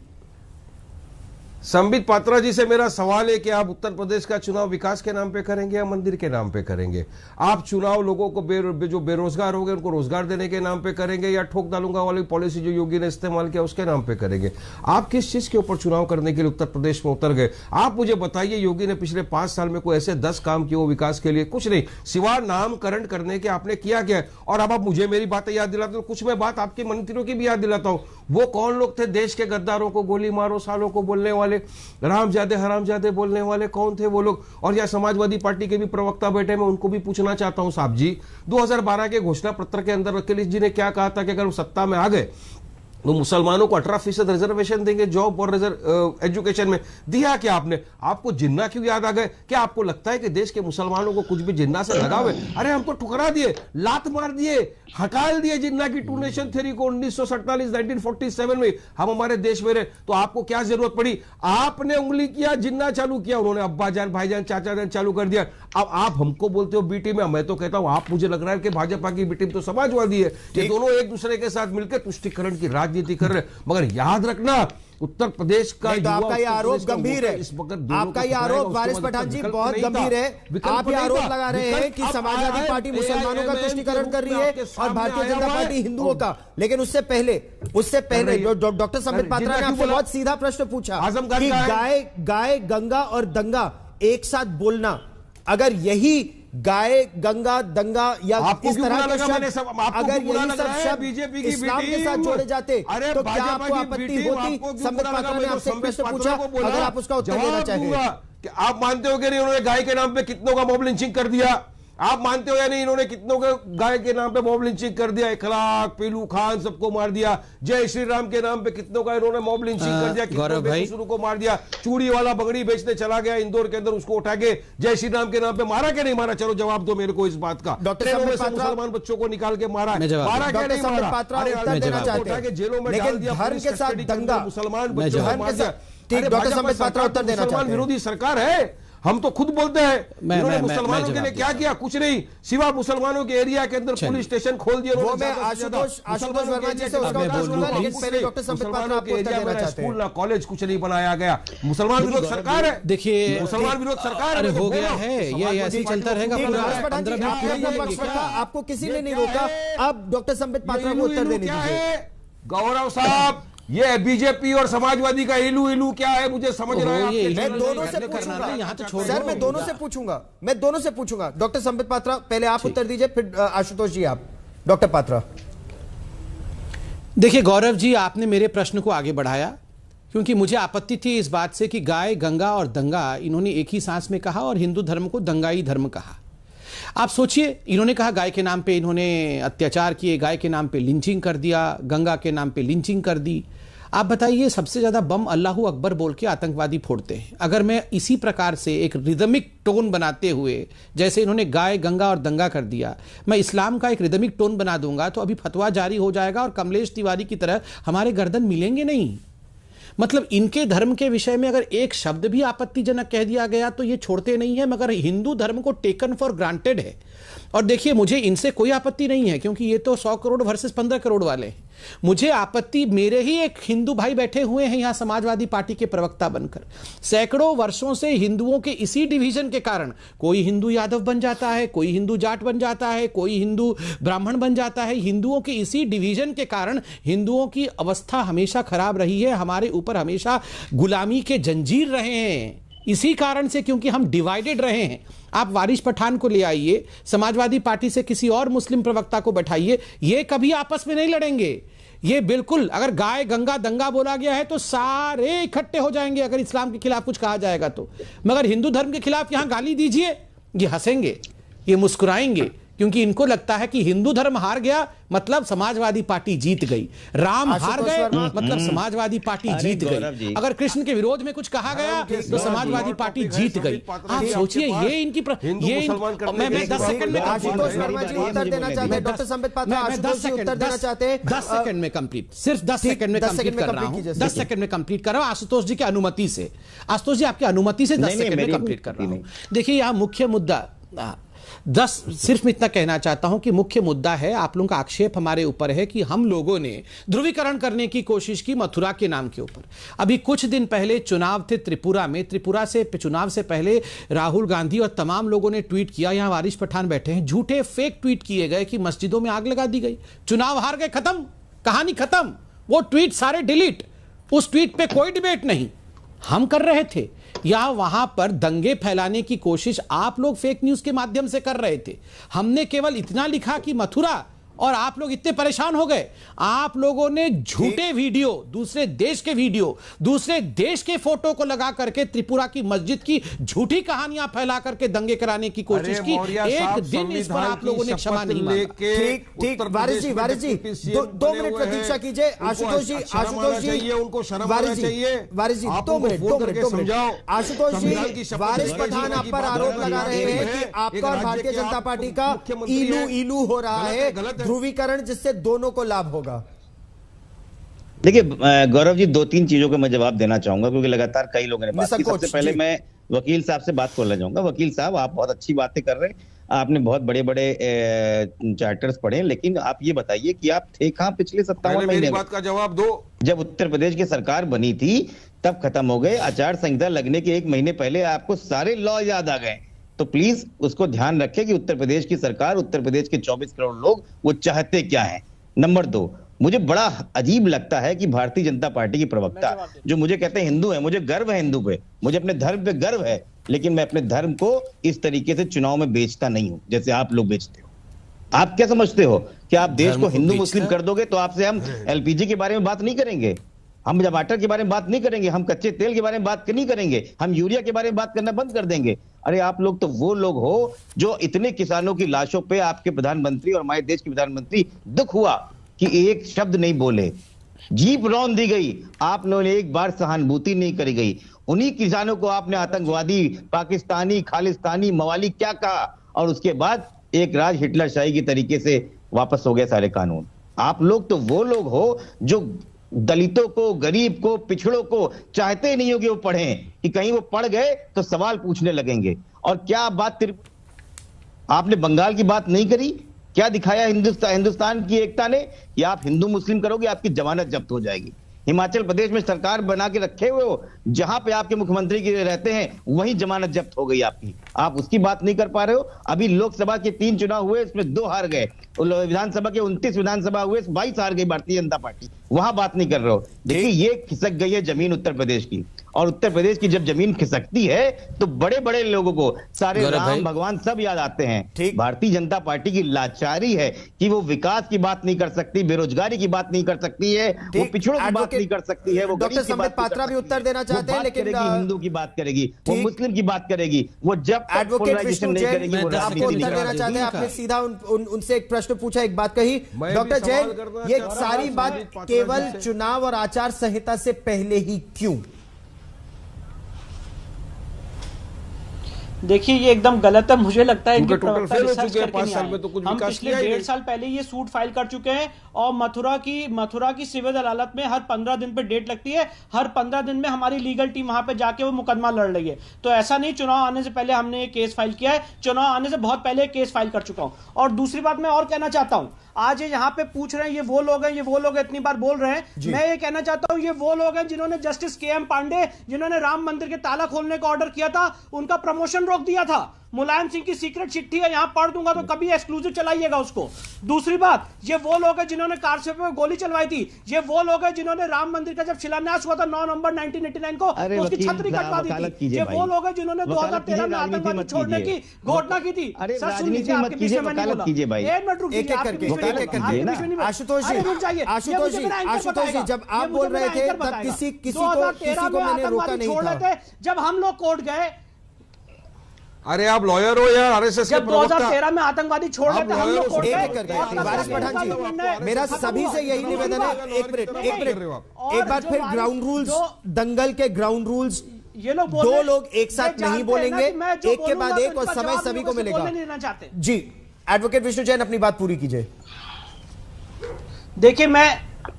संबित पात्रा जी से मेरा सवाल है कि आप उत्तर प्रदेश का चुनाव विकास के नाम पे करेंगे या मंदिर के नाम पे करेंगे? आप चुनाव लोगों को जो बेरोजगार हो गए उनको रोजगार देने के नाम पे करेंगे, या ठोक डालूंगा वाली पॉलिसी जो योगी ने इस्तेमाल किया उसके नाम पे करेंगे? आप किस चीज के ऊपर चुनाव करने के लिए उत्तर प्रदेश में उतर गए? आप मुझे बताइए, योगी ने पिछले 5 साल में कोई ऐसे 10 काम किए वो विकास के लिए? कुछ नहीं, सिवाय नामकरण करने के आपने किया क्या? और अब आप मुझे मेरी बातें याद दिलाते हो, कुछ मैं बात आपके मंत्रियों की भी याद दिलाता हूं। वो कौन लोग थे देश के गद्दारों को गोली मारो सालों को बोलने वाले, रामजादे हरामजादे बोलने वाले? कौन थे वो लोग? और यहाँ समाजवादी पार्टी के भी प्रवक्ता बैठे, मैं उनको भी पूछना चाहता हूं साहब जी, 2012 के घोषणा पत्र के अंदर अखिलेश जी ने क्या कहा था कि अगर वो सत्ता में आ गए तो मुसलमानों को 18% रिजर्वेशन देंगे जॉब और एजुकेशन में। दिया क्या आपने? आपको जिन्ना क्यों याद आ गए? क्या आपको लगता है कि देश के मुसलमानों को कुछ भी जिन्ना से लगा हुए? अरे हम तो ठुकरा दिए, लात मार दिए, हटाल दिए जिन्ना की टू नेशन थ्योरी को 1947 में हम हमारे देश में रहे। तो आपको क्या जरूरत पड़ी? आपने उंगली किया, जिन्ना चालू किया, उन्होंने अब्बा जान, भाईजान, चाचा जान चालू कर दिया। अब आप हमको बोलते हो बी टीम, मैं तो कहता हूं आप, मुझे लग रहा है कि भाजपा की बी टीम तो समाजवादी है। ये दोनों एक दूसरे के साथ मिलकर तुष्टीकरण की राजनीति कर रहे। मगर याद रखना, उत्तर प्रदेश का तो आपका ये आरोप गंभीर है, आपका ये आरोप वारिस पठान जी बहुत गंभीर है। आप ये आरोप लगा रहे हैं कि समाजवादी पार्टी मुसलमानों का तुष्टीकरण कर रही है और भारतीय जनता पार्टी हिंदुओं का। लेकिन उससे पहले डॉक्टर संबित पात्रा ने आपसे बहुत सीधा प्रश्न पूछा कि गाय, गंगा और दंगा एक साथ बोलना, अगर यही गाय, गंगा, दंगा या इस तरह के शब्द, अगर यही सब शब्द इस्लाम के साथ जोड़े जाते तो क्या आपको आपत्ति होती? संबित पात्रा ने आपसे प्रश्न पूछा, अगर आप उसका उत्तर देना चाहें। कि आप मानते हो कि नहीं उन्होंने गाय के नाम पे कितनों का मॉब लिंचिंग कर दिया? आप मानते हो या नहीं इन्होंने कितनों के गाय के नाम पे मॉब लिंचिंग कर दिया? इखलाक, पीलू खान सबको मार दिया। जय श्री राम के नाम पे कितनों का इन्होंने मॉब लिंचिंग कर दिया, कितनों बेकसूरों को मार दिया। चूड़ी वाला बगड़ी बेचने चला गया इंदौर के अंदर, उसको उठा के जय श्री राम के नाम पे मारा कि नहीं मारा? चलो जवाब दो मेरे को इस बात का। मुसलमान बच्चों को निकाल के मारा, मारा क्या नहीं मारा? जेलों में डाल दिया, धर्म के साथ दंगा, मुसलमान बच्चों को मार दिया। डॉक्टर संबित पात्रा उत्तर देना चाहते हैं। मुसलमान विरोधी सरकार है, हम तो खुद बोलते हैं। इन्होंने मुसलमानों के लिए क्या किया? कुछ नहीं, सिवा मुसलमानों के एरिया के अंदर पुलिस स्टेशन खोल दिया। वो मैं आशुतोष वर्मा जी से उसका उत्तर सुनूंगा, लेकिन पहले डॉक्टर संबित पात्रा आपको उत्तर देना चाहते हैं। स्कूल ना कॉलेज कुछ नहीं बनाया गया। मुसलमान विरोध सरकार है। देखिए मुसलमान विरोध सरकार हो गया है, ये ऐसे चलता रहेगा। आपको किसी ने नहीं रोका। अब डॉक्टर संबित पात्रा को उत्तर देने दीजिए। गौरव साहब, ये बीजेपी और समाजवादी का इलू क्या है मुझे समझ रहा है। मैं दोनों से पूछूंगा सर, मैं दोनों से पूछूंगा। डॉक्टर संबित पात्रा पहले आप उत्तर दीजिए, फिर आशुतोष जी आप। डॉक्टर पात्रा, देखिए गौरव जी, आपने मेरे प्रश्न को आगे बढ़ाया क्योंकि मुझे आपत्ति थी इस बात से कि गाय, गंगा और दंगा इन्होंने एक ही सांस में कहा और हिंदू धर्म को दंगाई धर्म कहा। आप सोचिए, इन्होंने कहा गाय के नाम पे इन्होंने अत्याचार किए, गाय के नाम पे लिंचिंग कर दिया, गंगा के नाम पे लिंचिंग कर दी। आप बताइए, सबसे ज्यादा बम अल्लाहू अकबर बोल के आतंकवादी फोड़ते हैं। अगर मैं इसी प्रकार से एक रिदमिक टोन बनाते हुए, जैसे इन्होंने गाय, गंगा और दंगा कर दिया, मैं इस्लाम का एक रिदमिक टोन बना दूंगा तो अभी फतवा जारी हो जाएगा और कमलेश तिवारी की तरह हमारे गर्दन मिलेंगे नहीं। मतलब इनके धर्म के विषय में अगर एक शब्द भी आपत्तिजनक कह दिया गया तो ये छोड़ते नहीं है, मगर हिंदू धर्म को टेकन फॉर ग्रांटेड है। और देखिए, मुझे इनसे कोई आपत्ति नहीं है क्योंकि ये तो 100 करोड़ वर्सेस 15 करोड़ वाले हैं। मुझे आपत्ति, मेरे ही एक हिंदू भाई बैठे हुए हैं यहां समाजवादी पार्टी के प्रवक्ता बनकर। सैकड़ों वर्षों से हिंदुओं के इसी डिवीजन के कारण कोई हिंदू यादव बन जाता है, कोई हिंदू जाट बन जाता है, कोई हिंदू ब्राह्मण बन जाता है। हिंदुओं के इसी डिवीजन के कारण हिंदुओं की अवस्था हमेशा खराब रही है, हमारे ऊपर हमेशा गुलामी के जंजीर रहे हैं इसी कारण से, क्योंकि हम डिवाइडेड रहे हैं। आप वारिस पठान को ले आइए, समाजवादी पार्टी से किसी और मुस्लिम प्रवक्ता को बैठाइए, ये कभी आपस में नहीं लड़ेंगे। ये बिल्कुल, अगर गाय, गंगा, दंगा बोला गया है तो सारे इकट्ठे हो जाएंगे अगर इस्लाम के खिलाफ कुछ कहा जाएगा तो। मगर हिंदू धर्म के खिलाफ यहां गाली दीजिए, ये हंसेंगे, ये मुस्कुराएंगे, क्योंकि इनको लगता है कि हिंदू धर्म हार गया मतलब समाजवादी पार्टी जीत गई, राम हार गए मतलब समाजवादी पार्टी जीत गई, अगर कृष्ण के विरोध में कुछ कहा गया तो समाजवादी पार्टी जीत गई। आप सोचिए, ये इनकी मैं 10 सेकंड में आशुतोष वर्मा जी उत्तर देना चाहते हैं। डॉक्टर संबित पात्रा आशुतोष जी उत्तर देना चाहते हैं। 10 सेकंड में कंप्लीट, सिर्फ 10 सेकंड में कंप्लीट कर रहा हूं, 10 सेकंड में कंप्लीट कर रहा हूं आशुतोष जी की अनुमति से। आशुतोष जी आपकी अनुमति से 10 सेकंड में कंप्लीट कर रहा हूं। देखिए, यहां मुख्य मुद्दा सिर्फ मैं इतना कहना चाहता हूं कि मुख्य मुद्दा है, आप लोगों का आक्षेप हमारे ऊपर है कि हम लोगों ने ध्रुवीकरण करने की कोशिश की मथुरा के नाम के ऊपर। अभी कुछ दिन पहले चुनाव थे त्रिपुरा में, त्रिपुरा से चुनाव से पहले राहुल गांधी और तमाम लोगों ने ट्वीट किया, यहां वारिस पठान बैठे हैं, झूठे फेक ट्वीट किए गए कि मस्जिदों में आग लगा दी गई, चुनाव हार गए, खत्म, कहानी खत्म, वो ट्वीट सारे डिलीट, उस ट्वीट पे कोई डिबेट नहीं। हम कर रहे थे या वहां पर दंगे फैलाने की कोशिश आप लोग फेक न्यूज के माध्यम से कर रहे थे। हमने केवल इतना लिखा कि मथुरा, और आप लोग इतने परेशान हो गए, आप लोगों ने झूठे वीडियो, दूसरे देश के वीडियो, दूसरे देश के फोटो को लगा करके त्रिपुरा की मस्जिद की झूठी कहानियां फैला करके दंगे कराने की कोशिश की। एक दिन इस पर आप लोगों ने क्षमा नहीं मांगा। ठीक, वारिस जी 2 मिनट प्रतीक्षा कीजिए। आशुतोष जी, उनको शर्म आना चाहिए। वारिस जी 2 मिनट। आशुतोष जी, वारिस पठान आप पर आरोप लगा रहे हैं कि आपका और भारतीय जनता पार्टी का इलू हो रहा है, ध्रुवीकरण जिससे दोनों को लाभ होगा। देखिए गौरव जी, 2-3 चीजों का मैं जवाब देना चाहूंगा क्योंकि लगातार कई लोगों ने बात की। सबसे पहले मैं वकील साहब से बात करना चाहूंगा। वकील साहब, आप बहुत अच्छी बातें कर रहे हैं, आपने बहुत बड़े बड़े चार्टर्स पढ़े हैं, लेकिन आप ये बताइए कि आप थे कहां पिछले 57 महीने? मेरी बात का जवाब दो। जब उत्तर प्रदेश की सरकार बनी थी तब खत्म हो गए, आचार संहिता लगने के 1 महीने पहले आपको सारे लॉ याद आ गए। तो प्लीज उसको ध्यान रखें कि उत्तर प्रदेश की सरकार, उत्तर प्रदेश के 24 करोड़ लोग वो चाहते क्या है। नंबर 2, मुझे बड़ा अजीब लगता है कि भारतीय जनता पार्टी की प्रवक्ता जो मुझे कहते हैं हिंदू है, मुझे गर्व है हिंदू पे, मुझे अपने धर्म पे गर्व है, लेकिन मैं अपने धर्म को इस तरीके से चुनाव में बेचता नहीं हूं जैसे आप लोग बेचते हो। आप क्या समझते हो कि आप देश को हिंदू मुस्लिम कर दोगे तो आपसे हम एलपीजी के बारे में बात नहीं करेंगे? हम टमाटर के बारे में बात नहीं करेंगे, हम कच्चे तेल के बारे में बात नहीं करेंगे, हम यूरिया के बारे में बात करना बंद कर देंगे। अरे आप लोग तो वो लोग हो जो इतने किसानों की लाशों पे आपके प्रधानमंत्री और हमारे देश के प्रधानमंत्री दुख हुआ कि एक शब्द नहीं बोले, जीप रौंद दी गई, आप लोगों ने एक बार सहानुभूति नहीं करी गई। उन्हीं किसानों को आपने आतंकवादी, पाकिस्तानी, खालिस्तानी, मवाली क्या कहा, और उसके बाद एक राज हिटलरशाही की तरीके से वापस हो गए सारे कानून। आप लोग तो वो लोग हो जो दलितों को, गरीब को, पिछड़ों को चाहते नहीं हो कि वो पढ़ें, कि कहीं वो पढ़ गए तो सवाल पूछने लगेंगे। और क्या बात आपने बंगाल की बात नहीं करी? क्या दिखाया हिंदुस्तान की एकता ने? कि आप हिंदू मुस्लिम करोगे आपकी जमानत जब्त हो जाएगी। हिमाचल प्रदेश में सरकार बना के रखे हुए हो, जहां पे आपके मुख्यमंत्री के रहते हैं वहीं जमानत जब्त हो गई आपकी, आप उसकी बात नहीं कर पा रहे हो। अभी लोकसभा के 3 चुनाव हुए, इसमें 2 हार गए, विधानसभा के 29 विधानसभा हुए, 22 हार गई भारतीय जनता पार्टी, वहां बात नहीं कर रहे हो। देखिए ये खिसक गई है जमीन उत्तर प्रदेश की, और उत्तर प्रदेश की जब जमीन खिसकती है तो बड़े बड़े लोगों को सारे राम भगवान सब याद आते हैं। भारतीय जनता पार्टी की लाचारी है कि वो विकास की बात नहीं कर सकती, बेरोजगारी की बात नहीं कर सकती है, वो पिछड़ों की बात नहीं कर सकती है, वो डॉक्टर संबित पात्रा भी उत्तर देना चाहते हैं, लेकिन हिंदू की बात करेगी, वो मुस्लिम की बात करेगी, वो जब एडवोकेट विष्णु जैन आपको उत्तर देना चाहते हैं। आपने सीधा उनसे एक प्रश्न पूछा, एक बात कही। डॉक्टर जैन, ये सारी बात केवल चुनाव और आचार संहिता से पहले ही क्यों? देखिए ये एकदम गलत है, मुझे लगता है इनके प्रवक्ता फेल हो रिसर्च चुके हैं, करके 5 नहीं साल आए। में तो कुछ हम विकास पिछले किया ही 1.5 नहीं। साल पहले ये सूट फाइल कर चुके हैं, और मथुरा की सिविल अदालत में हर 15 दिन पे डेट लगती है, हर 15 दिन में हमारी लीगल टीम वहां पे जाके वो मुकदमा लड़ रही है। तो ऐसा नहीं चुनाव आने से पहले हमने ये केस फाइल किया है, चुनाव आने से बहुत पहले केस फाइल कर चुका हूं। और दूसरी बात मैं और कहना चाहता हूं, आज ये यहाँ पे पूछ रहे हैं ये वो लोग हैं, ये वो लोग इतनी बार बोल रहे हैं, मैं ये कहना चाहता हूं ये वो लोग हैं जिन्होंने जस्टिस KM पांडे, जिन्होंने राम मंदिर के ताला खोलने का ऑर्डर किया था, उनका प्रमोशन रोक दिया था। मुलायम सिंह की सीक्रेट चिट्ठी है, यहां पढ़ दूंगा तो कभी एक्सक्लूसिव चलाइएगा उसको। दूसरी बात, ये वो लोग हैं जिन्होंने कारसेप में गोली चलवाई थी, ये वो लोग हैं जिन्होंने राम मंदिर का जब शिलान्यास हुआ था 9 नवंबर 1989 को, तो उसकी छतरी कटवा दी थी। ये वो लोग हैं जिन्होंने 2013 में आतंकवादी छोड़ने की घोषणा की थी। सर सुन लीजिए, आपके बीच में नहीं बोला, एक मिनट रुकिए, आशुतोष जी, जब आप बोल रहे थे तब किसी को मैंने रोका नहीं था। जब हम लोग कोर्ट गए, अरे आप लॉयर हो यार, RSS के जब 2013 में आतंकवादी छोड़ रहे थे हम लोग कोर्ट गए। वारिस पठान जी, मेरा सभी से यही निवेदन है, एक मिनट, एक बार फिर ग्राउंड रूल्स, दंगल के ग्राउंड रूल्स, ये लोग 2 लोग एक साथ नहीं बोलेंगे, एक के बाद एक, और समय सभी को मिलेगा। जी एडवोकेट विष्णु जैन अपनी बात पूरी कीजिए। देखिए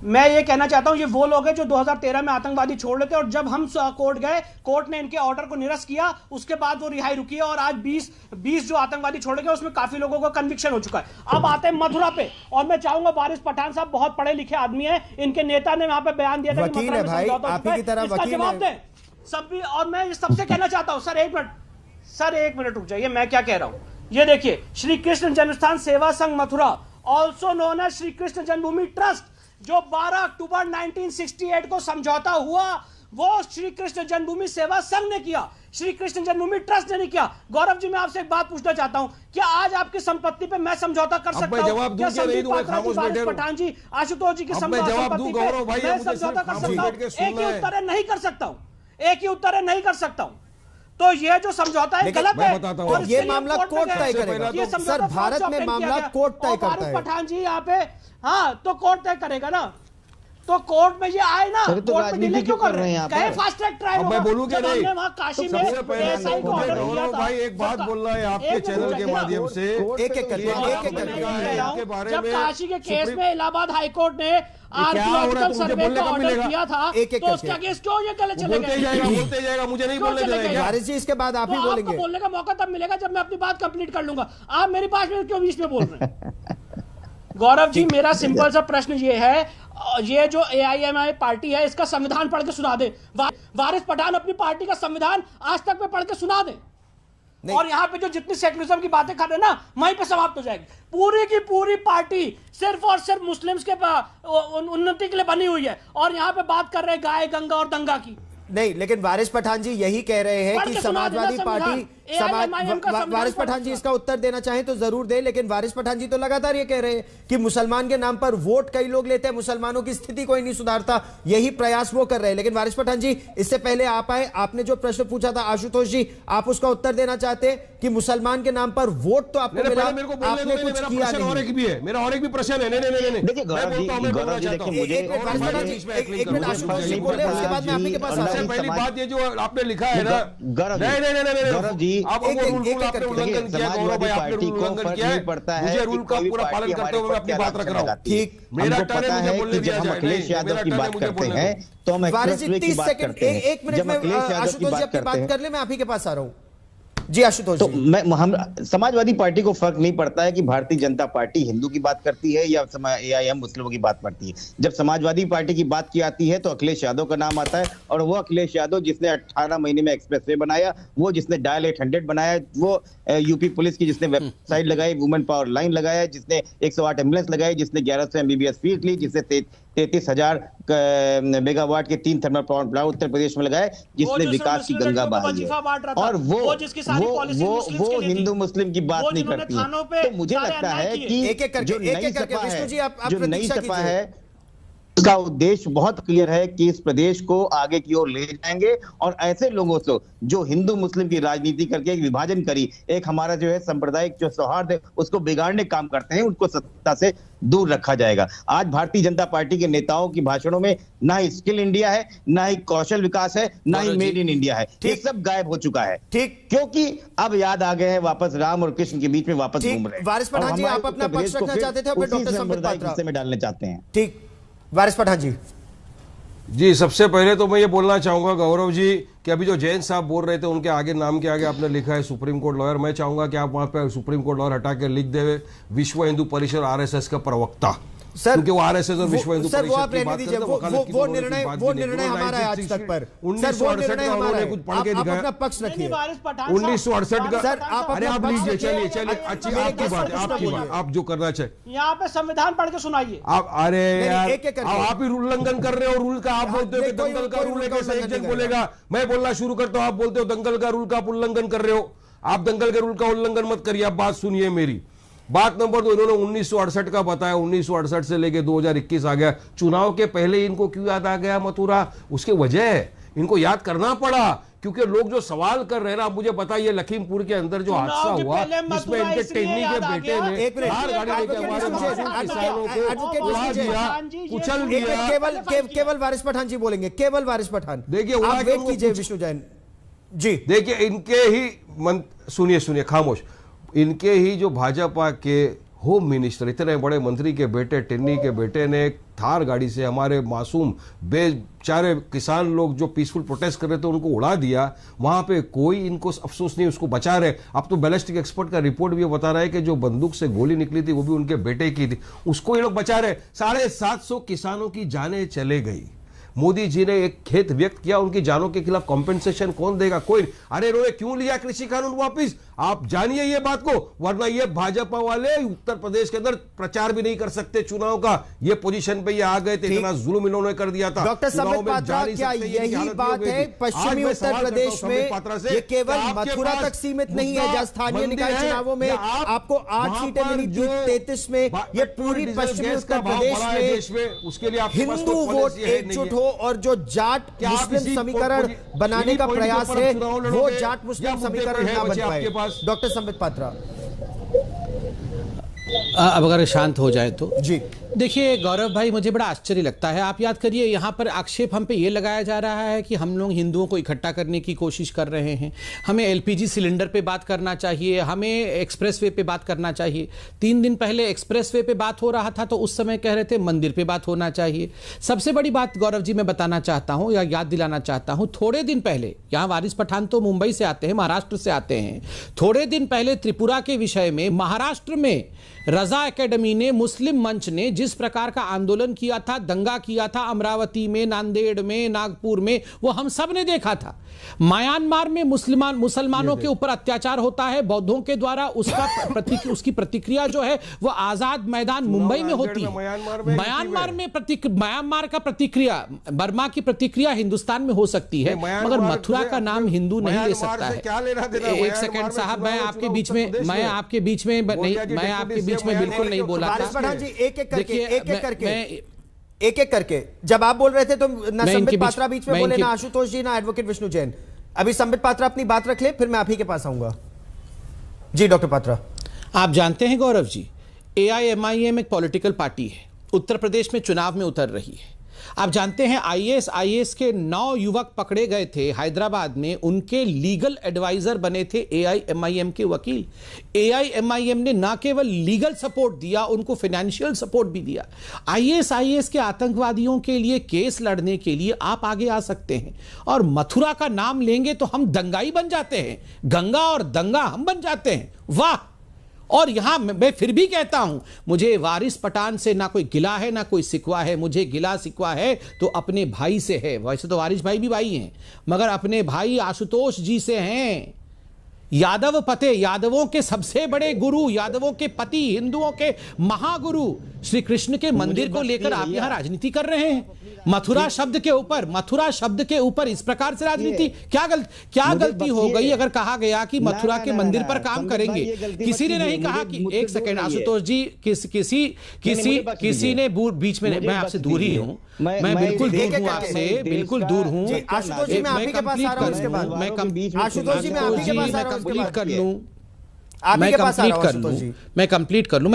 मैं ये कहना चाहता हूं, ये वो लोग हैं जो 2013 में आतंकवादी छोड़ रहे थे, और जब हम कोर्ट गए, कोर्ट ने इनके ऑर्डर को निरस्त किया, उसके बाद वो रिहाई रुकी है, और आज 20 जो आतंकवादी छोड़े गए उसमें काफी लोगों का कन्विक्शन हो चुका है। अब आते हैं मथुरा पे, और मैं चाहूंगा वारिस पठान साहब बहुत पढ़े लिखे आदमी हैं, इनके नेता ने वहां पे बयान दिया था कि मथुरा में समझौता हो चुका है, इसका जवाब दें सब भी। और मैं सबसे कहना चाहता हूं, सर एक मिनट रुक जाइए, मैं क्या कह रहा हूं, ये देखिए, Shri Krishna Janmasthan Seva Sangh Mathura, also known as Shri Krishna Janmabhoomi trust, जो 12 अक्टूबर 1968 को समझौता हुआ, वो श्री कृष्ण जन्मभूमि सेवा संघ ने किया, श्री कृष्ण जन्मभूमि ट्रस्ट ने नहीं किया। गौरव जी, मैं आपसे एक बात पूछना चाहता हूं, क्या आज आपकी संपत्ति पे मैं समझौता कर सकता हूं? क्या संदीप पात्रा जी, वारिस पठान जी, आशुतोष जी की संपत्ति पे मैं समझौता कर सकता हूं? एक ही उत्तर है, नहीं कर सकता हूं। एक ही उत्तर है, नहीं कर सकता हूं। तो ये जो समझौता है गलत है, और ये मामला कोर्ट तय करेगा। सर भारत में मामला कोर्ट तय करता है। पठान जी यहाँ पे, हाँ तो कोर्ट तय करेगा ना, तो कोर्ट में ये आए ना, कोर्ट में डिले क्यों कर रहे हैं? कहे फास्ट ट्रैक ट्रायल। मैं बोलूं कि नहीं, वहां काशी में एसआई को ऑर्डर दिया था। भाई एक बात बोल रहा है आपके चैनल के माध्यम से, एक करके जब काशी के केस में इलाहाबाद हाईकोर्ट ने आर्कियोलॉजिकल सर्वे का ऑर्डर दिया था, तो उसके अगेंस्ट क्यों ये गलत चले गए? बोलते जाएगा, मुझे नहीं बोलने देगा। वारिस जी, इसके बाद आप ही बोलेंगे। आपको बोलने का मौका तब मिलेगा जब मैं अपनी बात कंप्लीट कर लूंगा। आप मेरी बात में क्यों बीच में बोल रहे हैं? गौरव जी, मेरा सिंपल सा प्रश्न ये है, ये जो AIMI पार्टी है, इसका संविधान पढ़ के सुना दे। वारिस पठान अपनी पार्टी का संविधान आज तक में पढ़ के सुना दे, और यहाँ पे जो जितनी सेकुलरिज्म की बातें कर रहे हैं ना, वहीं पे समाप्त हो जाएगी। पूरी की पूरी पार्टी सिर्फ और सिर्फ मुस्लिम्स के उन्नति के लिए बनी हुई है, और यहाँ पे बात कर रहे हैं गाय, गंगा और दंगा की। नहीं, लेकिन वारिस पठान जी यही कह रहे हैं कि समाजवादी पार्टी वारिस पठान जी इसका उत्तर देना चाहें तो जरूर दे, लेकिन वारिस पठान जी तो लगातार ये कह रहे हैं कि मुसलमान के नाम पर वोट कई लोग लेते हैं, मुसलमानों की स्थिति कोई नहीं सुधारता, यही प्रयास वो कर रहे हैं। लेकिन वारिस पठान जी, इससे पहले आप आए, आपने जो प्रश्न पूछा था आशुतोष जी, आप उसका उत्तर देना चाहते हैं कि मुसलमान के नाम पर वोट तो आपको मिला, आपने कुछ किया नहीं। और एक भी है, मेरा और एक भी प्रश्न है। नहीं देखिए गौरव जी देखिए मुझे एक मिनट आशुतोष जी बोले, उसके बाद में आपके पास सबसे पहली बात ये जो आपने लिखा है ना, गौरव जी आप उल्लंघन किया, गौरव भाई आपने उल्लंघन किया है, मुझे रूल का पूरा पालन करते हुए मैं अपनी बात रख रहा हूँ। ठीक, मेरा हमको पता है कि जब हम अखिलेश यादव की बात करते हैं तो हम एक्सप्रेसवे की बात करते हैं। एक मिनट में आशुतोष जी अपनी बात कर ले, मैं आप ही के पास आ रहा हूँ। जी आशुतोष तो हम समाजवादी पार्टी को फर्क नहीं पड़ता है कि भारतीय जनता पार्टी हिंदू की बात करती है या AIM मुस्लिमों की बात करती है। जब समाजवादी पार्टी की बात की आती है तो अखिलेश यादव का नाम आता है, और वो अखिलेश यादव जिसने 18 महीने में एक्सप्रेसवे बनाया, वो जिसने डायल 800 बनाया, वो यूपी पुलिस की जिसने वेबसाइट लगाई, वुमेन पावर लाइन लगाया, जिसने 108 एम्बुलेंस लगाई, जिसने 1100 MBBS फीस ली, जिसने 33,000 मेगावाट के 3 thermal power plant Uttar Pradesh में लगाए, जिसने विकास की गंगा बहाई है। और वो हिंदू मुस्लिम की बात नहीं करती है। तो मुझे लगता है कि जो नई सपा है उसका उद्देश्य बहुत क्लियर है कि इस प्रदेश को आगे की ओर ले जाएंगे, और ऐसे लोगों से जो हिंदू मुस्लिम की राजनीति करके एक विभाजन करी, एक हमारा जो है सांप्रदायिक जो सौहार्द है उसको बिगाड़ने काम करते हैं, उनको सत्ता से दूर रखा जाएगा। आज भारतीय जनता पार्टी के नेताओं की भाषणों में ना ही स्किल इंडिया है, ना ही कौशल विकास है, ना ही मेड इन इंडिया है, ये सब गायब हो चुका है। ठीक, क्योंकि अब याद आ गए हैं वापस राम और कृष्ण के बीच में वापस घूम रहे हैं। वारिस पठान जी आप अपना पक्ष रखना चाहते थे और फिर डॉक्टर संबित पात्रा में डालने चाहते हैं। ठीक, वारिस पठान जी सबसे पहले तो मैं ये बोलना चाहूंगा गौरव जी कि अभी जो जैन साहब बोल रहे थे उनके आगे नाम के आगे आपने लिखा है सुप्रीम कोर्ट लॉयर। मैं चाहूंगा कि आप वहां पे सुप्रीम कोर्ट लॉयर हटा के लिख दे विश्व हिंदू परिषद RSS का प्रवक्ता, क्योंकि वो RSS और विश्व हिंदू परिषद की बात करते हैं। वो निर्णय हमारा है आज तक पर। 1968 का उन्होंने कुछ पढ़ के दिखाया। अपना पक्ष रखिए। 1968 का सर अरे आप लीजिए, चलिए अच्छी आपकी बात, आपकी बात, आप जो करना चाहिए यहाँ पे संविधान पढ़ के सुनाइए आप। अरे यार आप ही उल्लंघन कर रहे हो रूल का। आप बोलते हो कि दंगल का रूल है, कैसे एक जन बोलेगा, मैं बोलना शुरू करता हूं, आप बोलते हो दंगल का रूल का आप उल्लंघन कर रहे हो। आप दंगल के रूल का उल्लंघन मत करिए, आप बात सुनिए मेरी। बात नंबर 2, इन्होंने 1968 का बताया, 1968 से लेके 2021 आ गया। चुनाव के पहले इनको क्यों याद आ गया मथुरा? उसकी वजह है, इनको याद करना पड़ा, क्योंकि लोग जो सवाल कर रहे हैं ना, आप मुझे बताइए लखीमपुर के अंदर जो हादसा हुआ जिसमें इनके टेन्नी के बेटे ने कार गाड़ी लेके हमारे किसानों को उड़ा दिया, कुचल दिया। केवल वारिस पठान जी बोलेंगे, केवल वारिस पठान। देखिए आप वेट कीजिए विष्णु जैन जी। देखिए इनके ही सुनिए खामोश, इनके ही जो भाजपा के होम मिनिस्टर, इतने बड़े मंत्री के बेटे, टिन्नी के बेटे ने थार गाड़ी से हमारे मासूम बेचारे किसान लोग जो पीसफुल प्रोटेस्ट कर रहे थे उनको उड़ा दिया। वहां पे कोई इनको अफसोस नहीं, उसको बचा रहे। अब तो बैलिस्टिक एक्सपर्ट का रिपोर्ट भी बता रहा है कि जो बंदूक से गोली निकली थी वो भी उनके बेटे की थी, उसको ये लोग बचा रहे। 750 किसानों की जानें चले गई। मोदी जी ने एक खेद व्यक्त किया, उनकी जानों के खिलाफ कॉम्पेंसेशन कौन देगा? कोई। अरे इन्होंने क्यों लिया कृषि कानून वापिस? आप जानिए ये बात को, वरना ये भाजपा वाले उत्तर प्रदेश के अंदर प्रचार भी नहीं कर सकते चुनाव का। ये पोजीशन पे ये आ गए थे, इतना जुल्म इन्होंने कर दिया था। डॉक्टर संबित पात्रा, क्या यही बात है पश्चिमी उत्तर प्रदेश में? ये केवल मथुरा तक सीमित नहीं है, जहां स्थानीय निकाय चुनावों में आपको 8 सीटें मिली थी 33 में। ये पूरी पश्चिमी उत्तर प्रदेश में उसके लिए हिंदू वोट एकजुट हो और जो जाट मुस्लिम समीकरण बनाने का प्रयास है वो जाट मुस्लिम समीकरण ना बन पाए। डॉक्टर संबित पात्रा, अब अगर शांत हो जाए तो जी। देखिए गौरव भाई, मुझे बड़ा आश्चर्य लगता है। आप याद करिए, यहाँ पर आक्षेप हम पे ये लगाया जा रहा है कि हम लोग हिंदुओं को इकट्ठा करने की कोशिश कर रहे हैं, हमें LPG सिलेंडर पे बात करना चाहिए, हमें एक्सप्रेसवे पे बात करना चाहिए। 3 दिन पहले एक्सप्रेसवे पे बात हो रहा था तो उस समय कह रहे थे मंदिर पे बात होना चाहिए। सबसे बड़ी बात गौरव जी मैं बताना चाहता हूँ या याद दिलाना चाहता हूँ, थोड़े दिन पहले, यहाँ वारिस पठान तो मुंबई से आते हैं, महाराष्ट्र से आते हैं, थोड़े दिन पहले त्रिपुरा के विषय में महाराष्ट्र में रजा एकेडमी ने, मुस्लिम मंच ने जिस प्रकार का आंदोलन किया था, दंगा किया था अमरावती में, नांदेड़ में, नागपुर में, वो हम सब ने देखा था। म्यांमार में मुसलमानों के ऊपर अत्याचार होता है बौद्धों के द्वारा, उसकी प्रतिक्रिया जो है वो आजाद मैदान मुंबई में होती है। म्यांमार का प्रतिक्रिया, बर्मा की प्रतिक्रिया हिंदुस्तान में हो सकती है, मगर मथुरा का नाम हिंदू नहीं ले सकता है। एक सेकंड साहब, मैं आपके बीच में बिल्कुल नहीं बोला था। एक एक करके जब आप बोल रहे थे तो ना संबित पात्रा बीच में बोले, ना आशुतोष जी, ना एडवोकेट विष्णु जैन। अभी संबित पात्रा अपनी बात रख ले, फिर मैं आप ही के पास आऊंगा। जी डॉक्टर पात्रा। आप जानते हैं गौरव जी, AIMIM एक पॉलिटिकल पार्टी है, उत्तर प्रदेश में चुनाव में उतर रही है। आप जानते हैं IAS के 9 युवक पकड़े गए थे हैदराबाद में, उनके लीगल एडवाइजर बने थे AIMIM के वकील। AIMIM ने ना केवल लीगल सपोर्ट दिया, उनको फाइनेंशियल सपोर्ट भी दिया। IAS के आतंकवादियों के लिए केस लड़ने के लिए आप आगे आ सकते हैं, और मथुरा का नाम लेंगे तो हम दंगाई बन जाते हैं, गंगा और दंगा हम बन जाते हैं। वाह! और यहां मैं फिर भी कहता हूं, मुझे वारिस पठान से ना कोई गिला है ना कोई सिकवा है। मुझे गिला सिकवा है तो अपने भाई से है। वैसे तो वारिस भाई भी भाई हैं, मगर अपने भाई आशुतोष जी से हैं। यादव पते, यादवों के सबसे बड़े गुरु, यादवों के पति, हिंदुओं के महागुरु श्री कृष्ण के मंदिर को लेकर आप यहां राजनीति कर रहे हैं। मथुरा शब्द के ऊपर इस प्रकार से राजनीति, क्या गलती हो गई अगर कहा गया कि मथुरा के मंदिर पर काम करेंगे? किसी ने नहीं कहा कि एक सेकंड आशुतोष जी, किसी ने बीच में, मैं आपसे दूर ही हूं, मैं बिल्कुल दूर हूं आपसे, बिल्कुल दूर हूं। आशुतोष जी मैं आपके पास आ रहा हूं, उसके बाद आशुतोष जी मैं आपके पास आ रहा हूं, कंप्लीट कर लूं।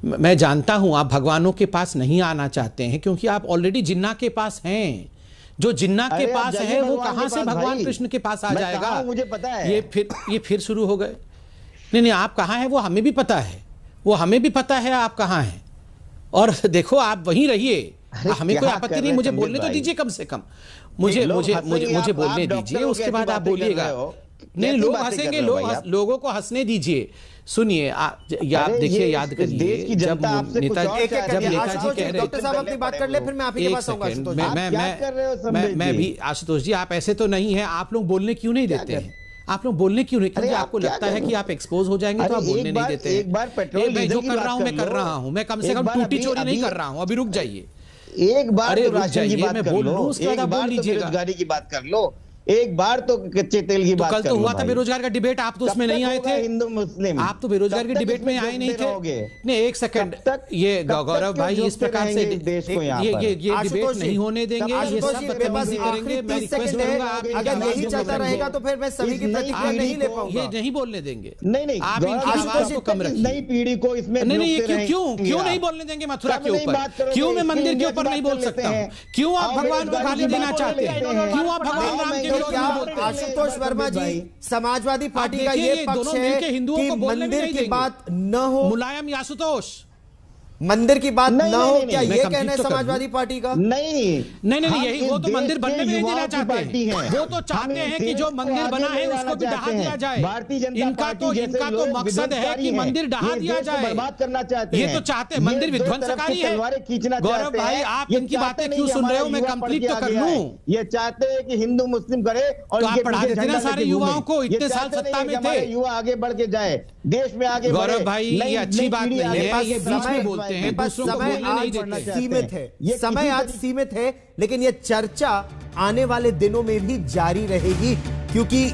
मैं जानता हूं आप भगवानों के पास नहीं आना चाहते हैं, क्योंकि आप ऑलरेडी जिन्ना के पास हैं। जो जिन्ना के पास है वो कहां से भगवान कृष्ण के पास आ जाएगा? मुझे पता है। ये फिर शुरू हो गए। नहीं, आप कहां हैं वो हमें भी पता है, आप कहां हैं। और देखो आप वहीं रहिए, हमें कोई आपत्ति नहीं, मुझे बोलने तो दीजिए, कम से कम मुझे बोलने दीजिए, उसके बाद आप बोलिएगा। नहीं, लोग हंसेंगे, लोगों को हंसने दीजिए। सुनिए, याद देखिए, याद करिए, जब नेताजी कह रहे, डॉक्टर साहब अपनी बात कर ले, फिर मैं आप ही के पास आऊंगा। मैं भी, आशुतोष जी आप ऐसे तो नहीं है, आप लोग बोलने क्यों नहीं देते हैं? आप लोग बोलने क्यों नहीं? क्योंकि आपको लगता है कि आप एक्सपोज हो जाएंगे तो आप बोलने नहीं देते हैं। मैं जो कर रहा हूं, मैं कम से कम टूटी चोरी नहीं कर रहा हूं। अभी रुक जाइए, एक बार तो राशन की बात कर लो, उसके बाद बोल लीजिएगा। बेरोजगारी की बात कर लो, एक बार तो कच्चे तेल की बात कल तो हुआ था बेरोजगार का डिबेट, आप तो उसमें नहीं आए थे। हिंदू मुस्लिम, आप तो बेरोजगार के डिबेट में आए नहीं थे। नहीं, एक सेकंड, ये गौरव भाई इस प्रकार से देश को ये डिबेट नहीं होने देंगे, ये सब बदतमीजी करेंगे। मैं रिक्वेस्ट करूंगा, अगर यही चलता रहेगा तो फिर मैं सभी की प्रतिक्रिया नहीं ले पाऊंगा। ये नहीं बोलने देंगे। नहीं, आप इनकी आवाज को कम रखिए। नई पीढ़ी को इसमें नहीं, क्यों नहीं बोलने देंगे मथुरा के ऊपर? क्यों मैं मंदिर के ऊपर नहीं बोल सकता हूं? क्यों आप भगवान को गाली देना चाहते हैं? क्यों आप भगवान राम के विरोध में बोलते हैं? आशुतोष वर्मा जी, समाजवादी पार्टी का ये पक्ष है कि मंदिर की बात न हो। मुलायम आशुतोष, मंदिर की बात न हो, क्या ये कहना है समाजवादी पार्टी का? नहीं, यही वो तो मंदिर बनने में नहीं देना चाहते हैं। वो तो चाहते हैं कि जो मंदिर बना है उसको भी ढहा दिया जाए। इनका तो मकसद है कि मंदिर ढहा दिया जाए, बर्बाद करना चाहते हैं। ये तो चाहते हैं मंदिर विध्वंसकारी है। गौरव भाई, आप इनकी बातें क्यों सुन रहे हो? मैं कंप्लीट तो कर लूं। ये चाहते हैं कि हिंदू मुस्लिम करे, और आप पढ़ा देते ना सारे युवाओं को, इतने साल सत्ता में थे। युवा आगे बढ़ के जाए, देश में आगे। गौरव भाई, ये अच्छी बात नहीं है, ये बीच में बोलते हैं, समय आज सीमित है, समय आज सीमित है, लेकिन यह चर्चा आने वाले दिनों में भी जारी रहेगी, क्योंकि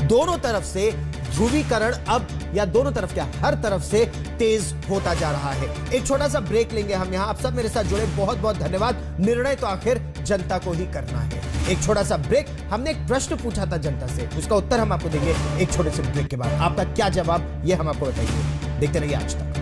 दोनों तरफ से ध्रुवीकरण अब, या दोनों तरफ क्या, हर तरफ से तेज होता जा रहा है। एक छोटा सा ब्रेक लेंगे हम यहां। आप सब मेरे साथ जुड़े, बहुत बहुत धन्यवाद। निर्णय तो आखिर जनता को ही करना है। एक छोटा सा ब्रेक। हमने एक प्रश्न पूछा था जनता से, उसका उत्तर हम आपको देंगे एक छोटे से ब्रेक के बाद। आपका क्या जवाब, यह हम आपको बताएंगे। देखते रहिए आज तक।